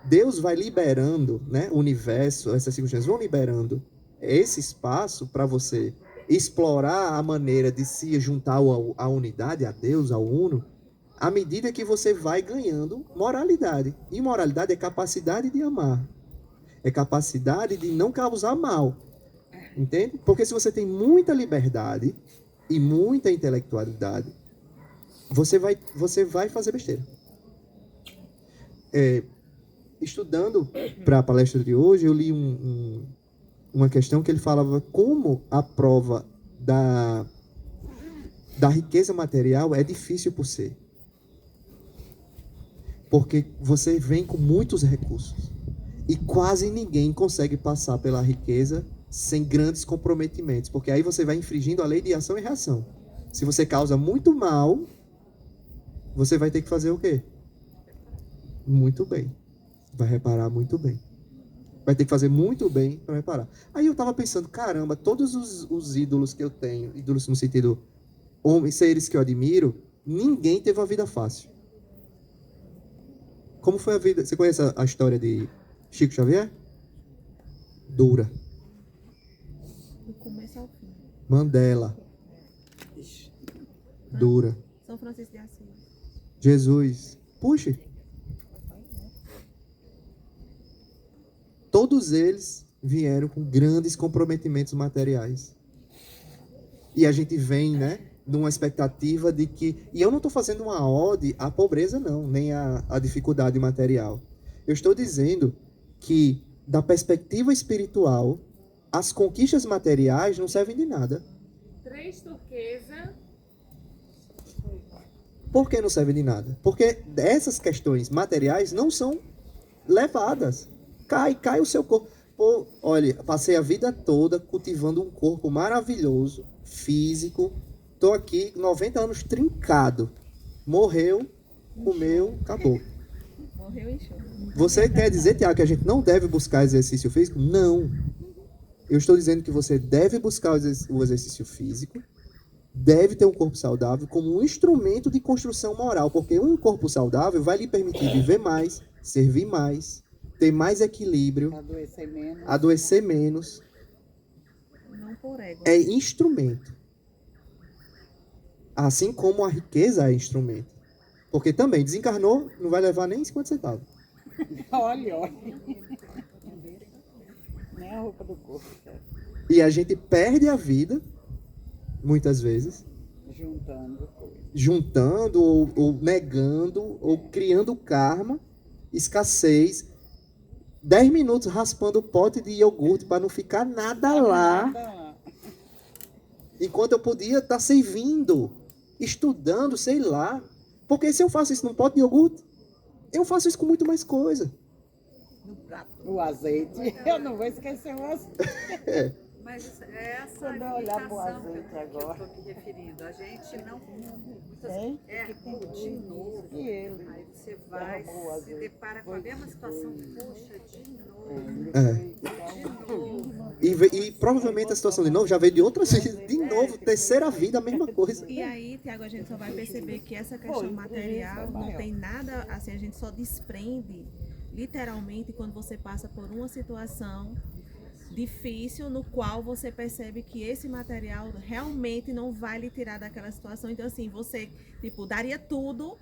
Deus vai liberando, né, o universo, essas circunstâncias vão liberando esse espaço para você explorar a maneira de se juntar à unidade, a Deus, ao Uno, à medida que você vai ganhando moralidade. E moralidade é capacidade de amar. É capacidade de não causar mal. Entende? Porque se você tem muita liberdade e muita intelectualidade, você vai fazer besteira. Estudando para a palestra de hoje, eu li uma questão que ele falava como a prova da riqueza material é difícil por ser. Porque você vem com muitos recursos. E quase ninguém consegue passar pela riqueza sem grandes comprometimentos. Porque aí você vai infringindo a lei de ação e reação. Se você causa muito mal, você vai ter que fazer o quê? Muito bem. Vai reparar muito bem. Vai ter que fazer muito bem para reparar. Aí eu tava pensando, caramba, todos os ídolos que eu tenho, ídolos no sentido homens, seres que eu admiro, ninguém teve uma vida fácil. Como foi a vida? Você conhece a história de Chico Xavier? Dura. Do começo ao fim. Mandela. Dura. São Francisco de Assis. Jesus. Puxa. Todos eles vieram com grandes comprometimentos materiais. E a gente vem, né, numa expectativa de que... E eu não estou fazendo uma ode à pobreza, não, nem à dificuldade material. Eu estou dizendo que, da perspectiva espiritual, as conquistas materiais não servem de nada. 3 turquesa. Por que não servem de nada? Porque essas questões materiais não são levadas. Cai o seu corpo. Pô, olha, passei a vida toda cultivando um corpo maravilhoso, físico. Tô aqui, 90 anos trincado. Morreu, comeu, acabou. Morreu e show. Você quer dizer, Tiago, que a gente não deve buscar exercício físico? Não. Eu estou dizendo que você deve buscar o exercício físico, deve ter um corpo saudável como um instrumento de construção moral, porque um corpo saudável vai lhe permitir viver mais, servir mais, ter mais equilíbrio, adoecer menos. Não por ego. É instrumento. Assim como a riqueza é instrumento. Porque também desencarnou, não vai levar nem 50 centavos. Olha. Nem a roupa do corpo. E a gente perde a vida, muitas vezes, juntando ou negando, ou criando karma, escassez, 10 minutos raspando o pote de iogurte para não ficar nada lá. Enquanto eu podia estar servindo, estudando, sei lá. Porque se eu faço isso num pote de iogurte, eu faço isso com muito mais coisa. O azeite. Eu não vou esquecer o azeite. Mas essa Quando eu olhar pro limitação azeite que eu agora. estou me referindo, a gente não Tem? de novo, E ele? aí você vai, derramou o se azeite. depara com a mesma situação, puxa, de novo, É. de novo. E provavelmente a situação de novo já veio de outras vezes. De novo, terceira vida, a mesma coisa. E aí, Tiago, a gente só vai perceber que essa questão material não tem nada, assim, a gente só desprende, literalmente, quando você passa por uma situação difícil, no qual você percebe que esse material realmente não vai lhe tirar daquela situação. Então, assim, você, tipo, daria tudo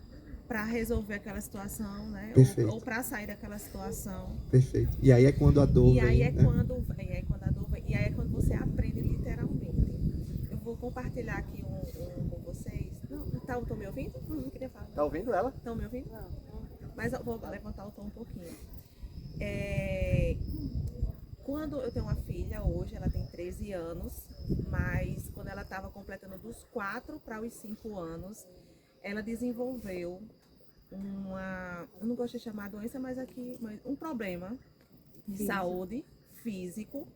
para resolver aquela situação, né? Perfeito. Ou para sair daquela situação. Perfeito. E aí é quando a dor E aí vem, é né? quando a dor vem, e aí é quando você aprende literalmente. Eu vou compartilhar aqui um com vocês. Estão me ouvindo? Não queria falar. Tá ouvindo ela? Estão me ouvindo? Não. Mas eu vou levantar o tom um pouquinho. Quando eu tenho uma filha hoje, ela tem 13 anos, mas quando ela estava completando dos 4 para os 5 anos, ela desenvolveu eu não gosto de chamar doença, mas um problema de saúde físico,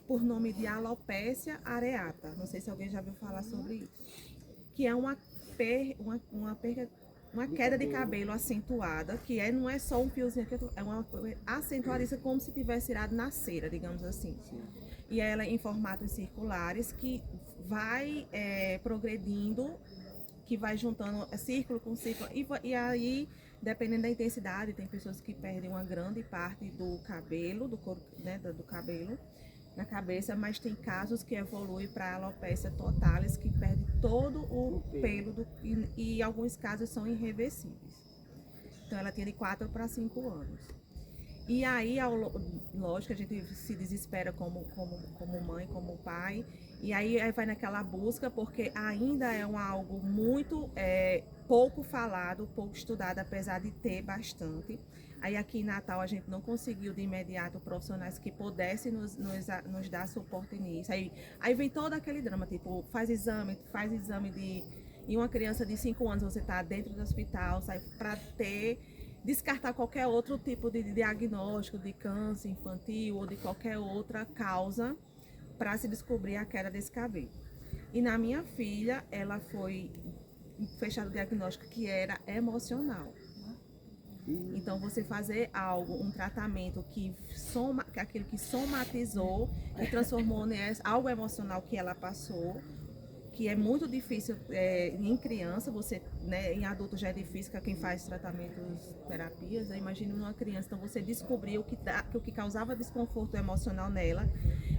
por nome de alopecia areata. Não sei se alguém já ouviu falar sobre isso. Que é uma perda uma queda de cabelo acentuada, que não é só um fiozinho, é uma acentuadíssima, como se tivesse irado na cera, digamos assim. E ela em formatos circulares, que vai progredindo, que vai juntando círculo com círculo, e aí, dependendo da intensidade, tem pessoas que perdem uma grande parte do cabelo, do couro, né, do cabelo na cabeça, mas tem casos que evoluem para alopecia totalis, que perde todo o pelo, e alguns casos são irreversíveis. Então ela tem de 4 para 5 anos. E aí, lógico, a gente se desespera como mãe, como pai, e aí vai naquela busca, porque ainda é algo muito pouco falado, pouco estudado, apesar de ter bastante. Aí aqui em Natal a gente não conseguiu de imediato profissionais que pudessem nos dar suporte nisso. Aí vem todo aquele drama, tipo, faz exame de... E uma criança de 5 anos, você está dentro do hospital, sai para descartar qualquer outro tipo de diagnóstico de câncer infantil ou de qualquer outra causa para se descobrir a queda desse cabelo. E na minha filha, ela foi fechado o diagnóstico que era emocional. Então você fazer um tratamento aquilo que somatizou e transformou algo emocional que ela passou, que é muito difícil em criança, né, em adulto já é difícil, para quem faz tratamentos, terapias, né, imagina uma criança, então você descobriu o que causava desconforto emocional nela,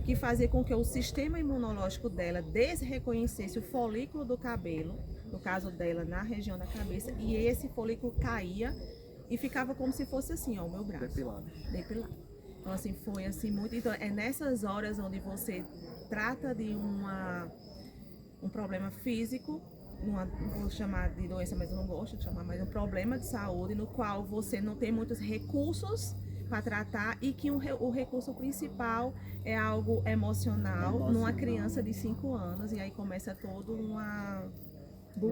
que fazia com que o sistema imunológico dela desreconhecesse o folículo do cabelo, no caso dela na região da cabeça, e esse folículo caía e ficava como se fosse assim, ó, o meu braço. Depilado. Então assim, foi assim muito, então é nessas horas onde você trata de um problema físico, não vou chamar de doença, mas eu não gosto de chamar, mas um problema de saúde no qual você não tem muitos recursos para tratar e que o recurso principal é algo emocional numa criança de 5 anos, e aí começa toda uma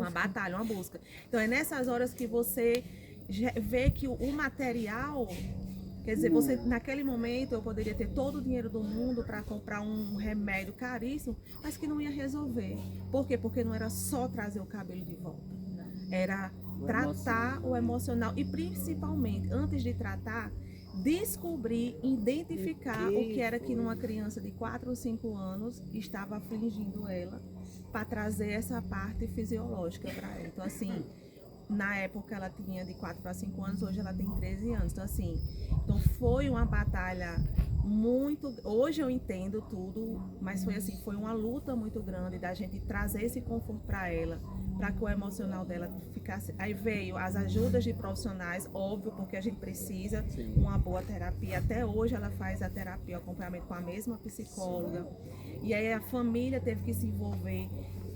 batalha, uma busca. Então é nessas horas que você vê que o material... Quer dizer, você, naquele momento, eu poderia ter todo o dinheiro do mundo para comprar um remédio caríssimo, mas que não ia resolver. Por quê? Porque não era só trazer o cabelo de volta. Era tratar o emocional e, principalmente, antes de tratar, descobrir, identificar o que era que numa criança de 4 ou 5 anos estava afligindo ela, para trazer essa parte fisiológica para ela. Então, assim... Na época ela tinha de 4 para 5 anos, hoje ela tem 13 anos. Então assim, foi uma batalha muito... Hoje eu entendo tudo, mas foi uma luta muito grande da gente trazer esse conforto para ela, para que o emocional dela ficasse... Aí veio as ajudas de profissionais, óbvio, porque a gente precisa uma boa terapia. Até hoje ela faz a terapia, o acompanhamento com a mesma psicóloga. E aí a família teve que se envolver.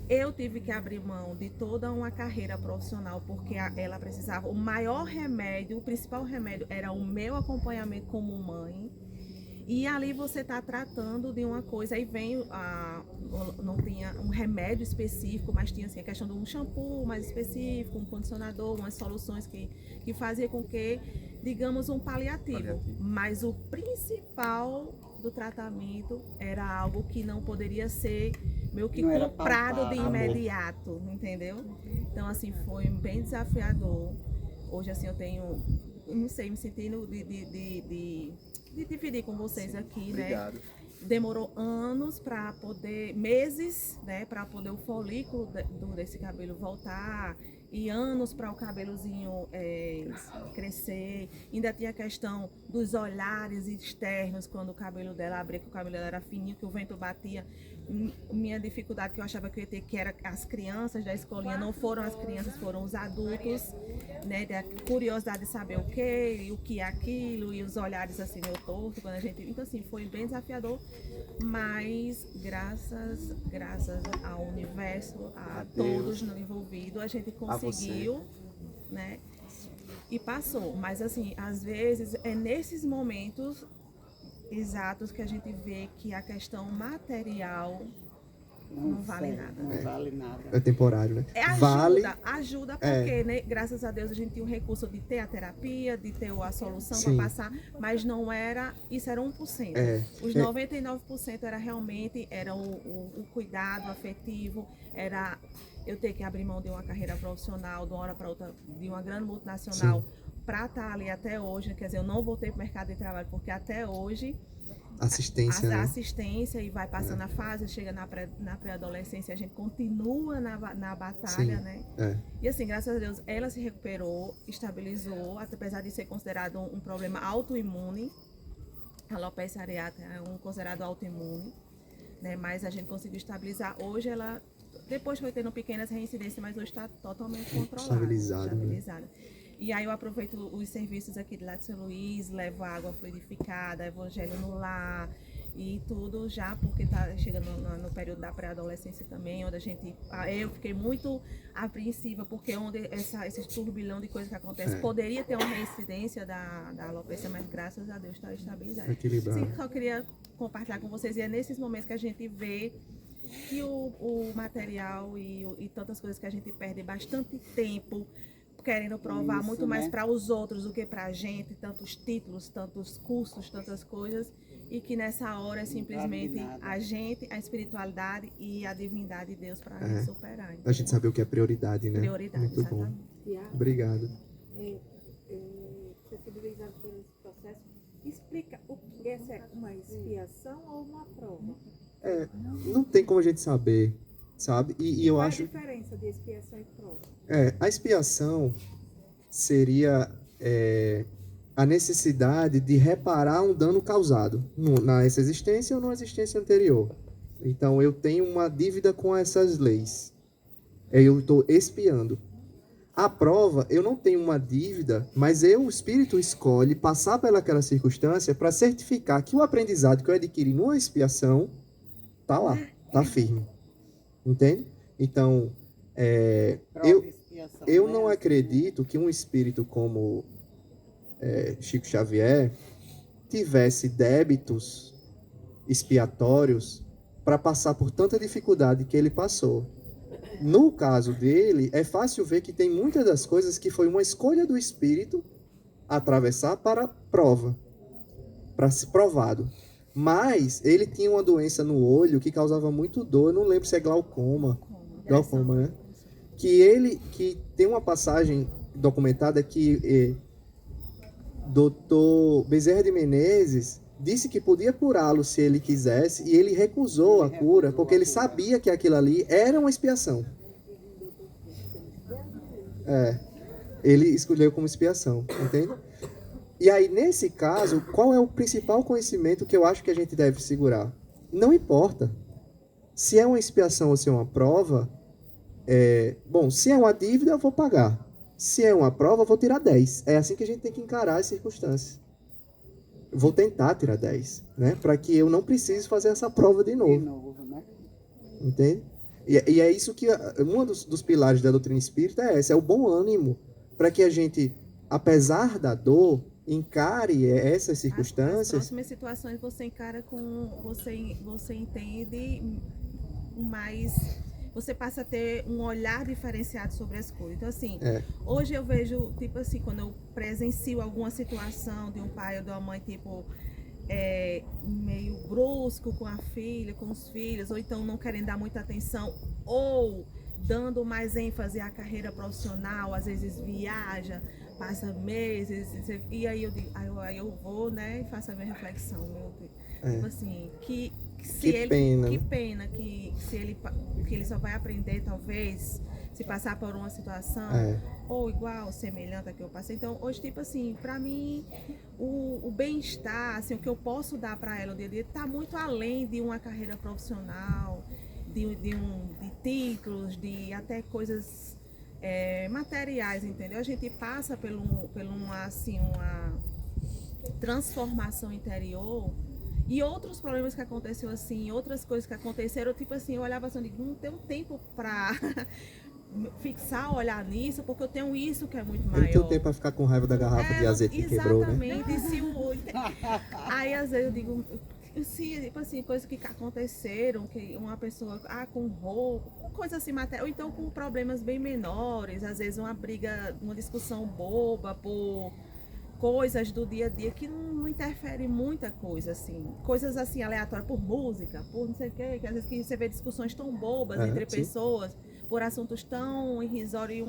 Eu tive que abrir mão de toda uma carreira profissional, porque ela precisava, o maior remédio, o principal remédio era o meu acompanhamento como mãe. E ali você está tratando de uma coisa, aí vem, não tinha um remédio específico, mas tinha assim, a questão de um shampoo mais específico, um condicionador, umas soluções que fazia com que, digamos, um paliativo. Mas o principal do tratamento era algo que não poderia ser meio que comprado de imediato, entendeu? Então, assim, foi bem desafiador. Hoje, assim, eu tenho, não sei, me sentindo de dividir com vocês aqui, Obrigado. né? Demorou anos para poder, meses, né, para poder o folículo desse cabelo voltar, e anos para o cabelozinho crescer. Ainda tinha a questão dos olhares externos, quando o cabelo dela abria, que o cabelo dela era fininho, que o vento batia. Minha dificuldade que eu achava que eu ia ter, que era as crianças da escolinha, não foram as crianças, foram os adultos, né, da curiosidade de saber o que é aquilo, e os olhares assim meio torto quando a gente... Então assim, foi bem desafiador, mas graças ao universo, a todos envolvidos, a gente conseguiu, né, e passou. Mas assim, às vezes é nesses momentos exatos que a gente vê que a questão material não vale nada. Não vale nada. É temporário, né? Vale. Ajuda porque, né, graças a Deus, a gente tinha o recurso de ter a terapia, de ter a solução para passar, mas não era, isso era 1%. Os 99% era o cuidado afetivo, era eu ter que abrir mão de uma carreira profissional, de uma hora para outra, de uma grande multinacional, para estar ali até hoje. Quer dizer, eu não voltei para o mercado de trabalho, porque até hoje assistência, a assistência e vai passando a fase, chega na pré-adolescência, a gente continua na batalha, né? E assim, graças a Deus, ela se recuperou, estabilizou, apesar de ser considerado um problema autoimune. A alopecia areata é considerado autoimune, né? Mas a gente conseguiu estabilizar. Hoje ela, depois foi tendo pequenas reincidências, mas hoje está totalmente controlada. Estabilizada. Né? E aí eu aproveito os serviços aqui de lá de São Luís, levo água fluidificada, evangelho no lar e tudo já, porque está chegando no período da pré-adolescência também, onde eu fiquei muito apreensiva, porque onde esse turbilhão de coisas que acontece, poderia ter uma reincidência da alopecia, mas graças a Deus está estabilizada. Sim, só queria compartilhar com vocês, e é nesses momentos que a gente vê que o material e tantas coisas que a gente perde bastante tempo querendo provar muito mais para os outros do que para a gente, tantos títulos, tantos cursos, tantas coisas, e que nessa hora é simplesmente a gente, a espiritualidade e a divindade de Deus para gente superar. Então, a gente saber o que é prioridade, né? Prioridade, muito exatamente. Bom. Obrigado. Sensibilizado pelo esse processo, explica o que essa é uma expiação ou uma prova? Não tem como a gente saber, sabe? E eu acho... Qual a diferença de expiação e prova? A expiação seria a necessidade de reparar um dano causado nessa existência ou numa existência anterior. Então, eu tenho uma dívida com essas leis. Eu estou expiando. A prova, eu não tenho uma dívida, mas o espírito escolhe passar pelaquela circunstância para certificar que o aprendizado que eu adquiri numa expiação está lá, está firme. Entende? Então, eu não acredito que um espírito como Chico Xavier tivesse débitos expiatórios para passar por tanta dificuldade que ele passou. No caso dele, é fácil ver que tem muitas das coisas que foi uma escolha do espírito atravessar para prova, para ser provado. Mas ele tinha uma doença no olho que causava muito dor, eu não lembro se é glaucoma, né? Que tem uma passagem documentada que Dr. Bezerra de Menezes disse que podia curá-lo se ele quisesse, e ele recusou a cura, porque ele sabia que aquilo ali era uma expiação. Ele escolheu como expiação, entende? E aí, nesse caso, qual é o principal conhecimento que eu acho que a gente deve segurar? Não importa se é uma expiação ou se é uma prova. Se é uma dívida, eu vou pagar. Se é uma prova, eu vou tirar 10. É assim que a gente tem que encarar as circunstâncias. Vou tentar tirar 10, né? Para que eu não precise fazer essa prova de novo. Entende? E é isso que um dos pilares da doutrina espírita é o bom ânimo, para que a gente, apesar da dor, encare essas circunstâncias. As próximas situações você encara com... Você entende mais... Você passa a ter um olhar diferenciado sobre as coisas. Então, assim, hoje eu vejo, tipo assim, quando eu presencio alguma situação de um pai ou de uma mãe, tipo, meio brusco com a filha, com os filhos, ou então não querem dar muita atenção, ou dando mais ênfase à carreira profissional, às vezes viaja, passa meses, e aí eu vou, né, e faço a minha reflexão, meu Deus. Tipo assim, que pena que ele só vai aprender, talvez, se passar por uma situação ou igual, semelhante a que eu passei. Então, hoje, tipo assim, pra mim, o bem-estar, assim, o que eu posso dar pra ela no dia a dia tá muito além de uma carreira profissional, de títulos, de até coisas materiais, entendeu? A gente passa por uma transformação interior. E outros problemas que aconteceram assim, outras coisas que aconteceram, tipo assim, eu olhava assim, eu digo, não tenho tempo pra fixar, olhar nisso, porque eu tenho isso que é muito maior. Eu tenho tempo pra ficar com raiva da garrafa de azeite que quebrou, né? Exatamente. Aí às vezes eu digo, se, tipo assim, coisas que aconteceram, que uma pessoa, com roubo, coisa assim, ou então com problemas bem menores, às vezes uma briga, uma discussão boba por coisas do dia a dia que não interfere muita coisa, assim. Coisas assim, aleatórias, por música, por não sei o quê, que às vezes que você vê discussões tão bobas entre pessoas, por assuntos tão irrisórios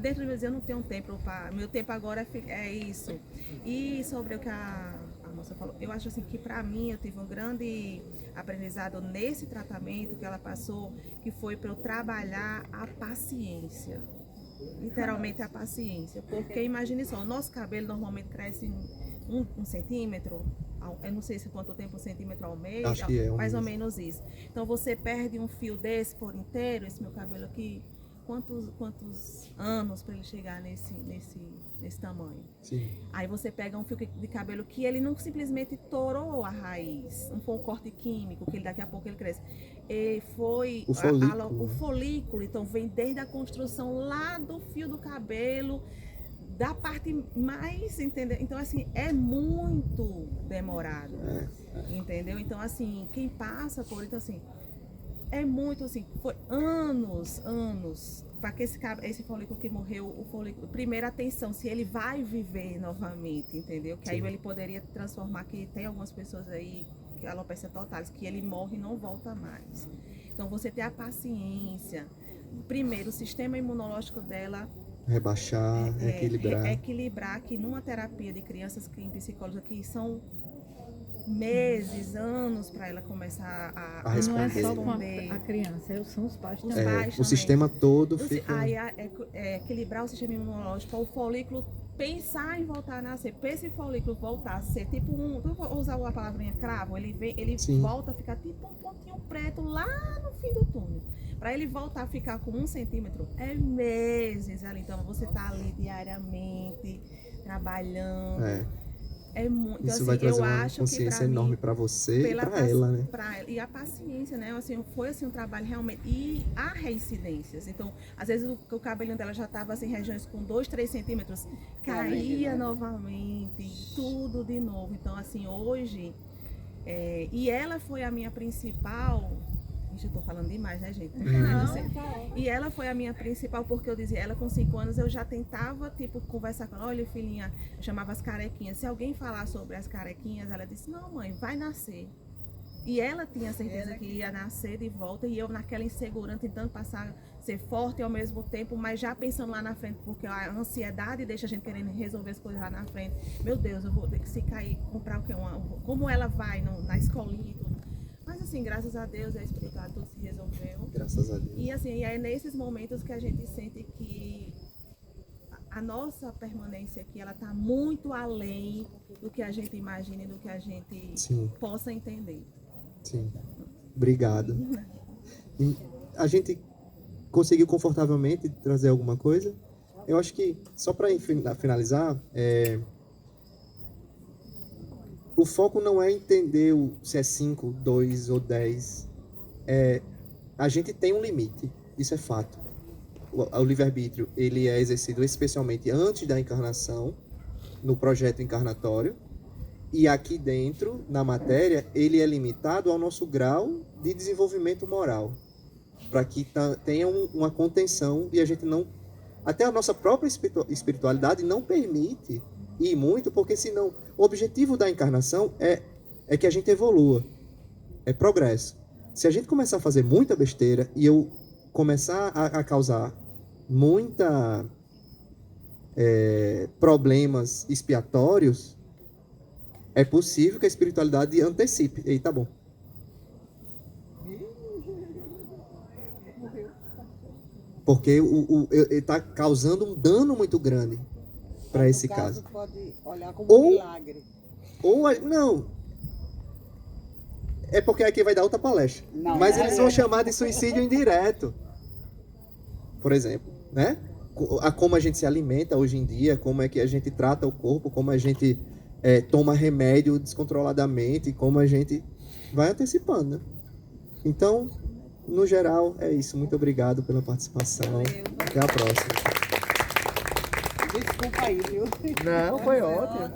dentro do meu dia eu não tenho tempo para... Meu tempo agora é isso. E sobre o que a moça falou, eu acho assim que para mim eu tive um grande aprendizado nesse tratamento que ela passou, que foi para eu trabalhar a paciência. Literalmente a paciência, porque imagine só, o nosso cabelo normalmente cresce um centímetro, eu não sei se quanto tempo, 1 centímetro ao mês, Acho que é mais ou menos isso. Então você perde um fio desse por inteiro, esse meu cabelo aqui, quantos anos para ele chegar nesse tamanho? Sim. Aí você pega um fio de cabelo que ele não simplesmente torou a raiz, não foi um corte químico, que daqui a pouco ele cresce. E foi o folículo, então vem desde a construção lá do fio do cabelo, da parte mais, entendeu? Então assim, é muito demorado, entendeu? Então assim, quem passa por, então assim, é muito assim, foi anos, para que esse folículo que morreu, o folículo, primeira atenção, se ele vai viver novamente, entendeu? Que aí ele poderia transformar, que tem algumas pessoas aí, que alopecia totalis, que ele morre e não volta mais. Então você ter a paciência, primeiro o sistema imunológico dela, rebaixar, equilibrar. Equilibrar, que numa terapia de crianças, que em psicólogos aqui são meses, anos para ela começar a responder. Não é só com a criança, são os pais também. O sistema todo fica... Aí equilibrar o sistema imunológico, o folículo pensar em voltar a nascer, para esse folículo voltar a ser tipo não vou usar a palavrinha cravo, ele volta a ficar tipo um pontinho preto lá no fim do túnel. Para ele voltar a ficar com 1 centímetro, é meses ali. Então você tá ali diariamente, trabalhando. É muito, isso assim, vai trazer eu uma acho consciência que enorme para você e para ela, né? E a paciência, né? Assim, foi assim um trabalho realmente. E há reincidências. Então, às vezes o cabelinho dela já estava assim, regiões com 2, 3 centímetros, caía novamente, tudo de novo. Então, assim, hoje. E ela foi a minha principal. Eu tô falando demais, né, gente? E ela foi a minha principal, porque eu dizia, ela com 5 anos eu já tentava, tipo, conversar com ela, olha, filhinha, eu chamava as carequinhas. Se alguém falar sobre as carequinhas, ela disse, não, mãe, vai nascer. E ela tinha certeza que ia nascer de volta, e eu naquela insegurança, tentando passar, ser forte e ao mesmo tempo, mas já pensando lá na frente, porque a ansiedade deixa a gente querendo resolver as coisas lá na frente. Meu Deus, eu vou ter que se cair, comprar o quê? Como ela vai na escolinha e tudo. Mas assim, graças a Deus, a espiritualidade tudo se resolveu. Graças a Deus. E assim, é nesses momentos que a gente sente que a nossa permanência aqui, ela está muito além do que a gente imagina e do que a gente possa entender. Sim. Obrigado. E a gente conseguiu confortavelmente trazer alguma coisa? Eu acho que, só para finalizar, o foco não é entender se é 5, 2 ou 10. A gente tem um limite, isso é fato. O livre-arbítrio, ele é exercido especialmente antes da encarnação, no projeto encarnatório, e aqui dentro, na matéria, ele é limitado ao nosso grau de desenvolvimento moral, para que tenha uma contenção e a gente não... Até a nossa própria espiritualidade não permite ir muito, porque senão o objetivo da encarnação é que a gente evolua, é progresso. Se a gente começar a fazer muita besteira e eu começar a causar muita problemas expiatórios, é possível que a espiritualidade antecipe. E tá bom. Porque ele está causando um dano muito grande para esse caso. Pode olhar como um milagre. Não. É porque aqui vai dar outra palestra. Não, mas eles vão chamar de suicídio indireto. Por exemplo, né? Como a gente se alimenta hoje em dia, como é que a gente trata o corpo, como a gente toma remédio descontroladamente, como a gente vai antecipando, né? Então, no geral, é isso. Muito obrigado pela participação. Até a próxima. Desculpa aí, viu? Não, foi ótimo.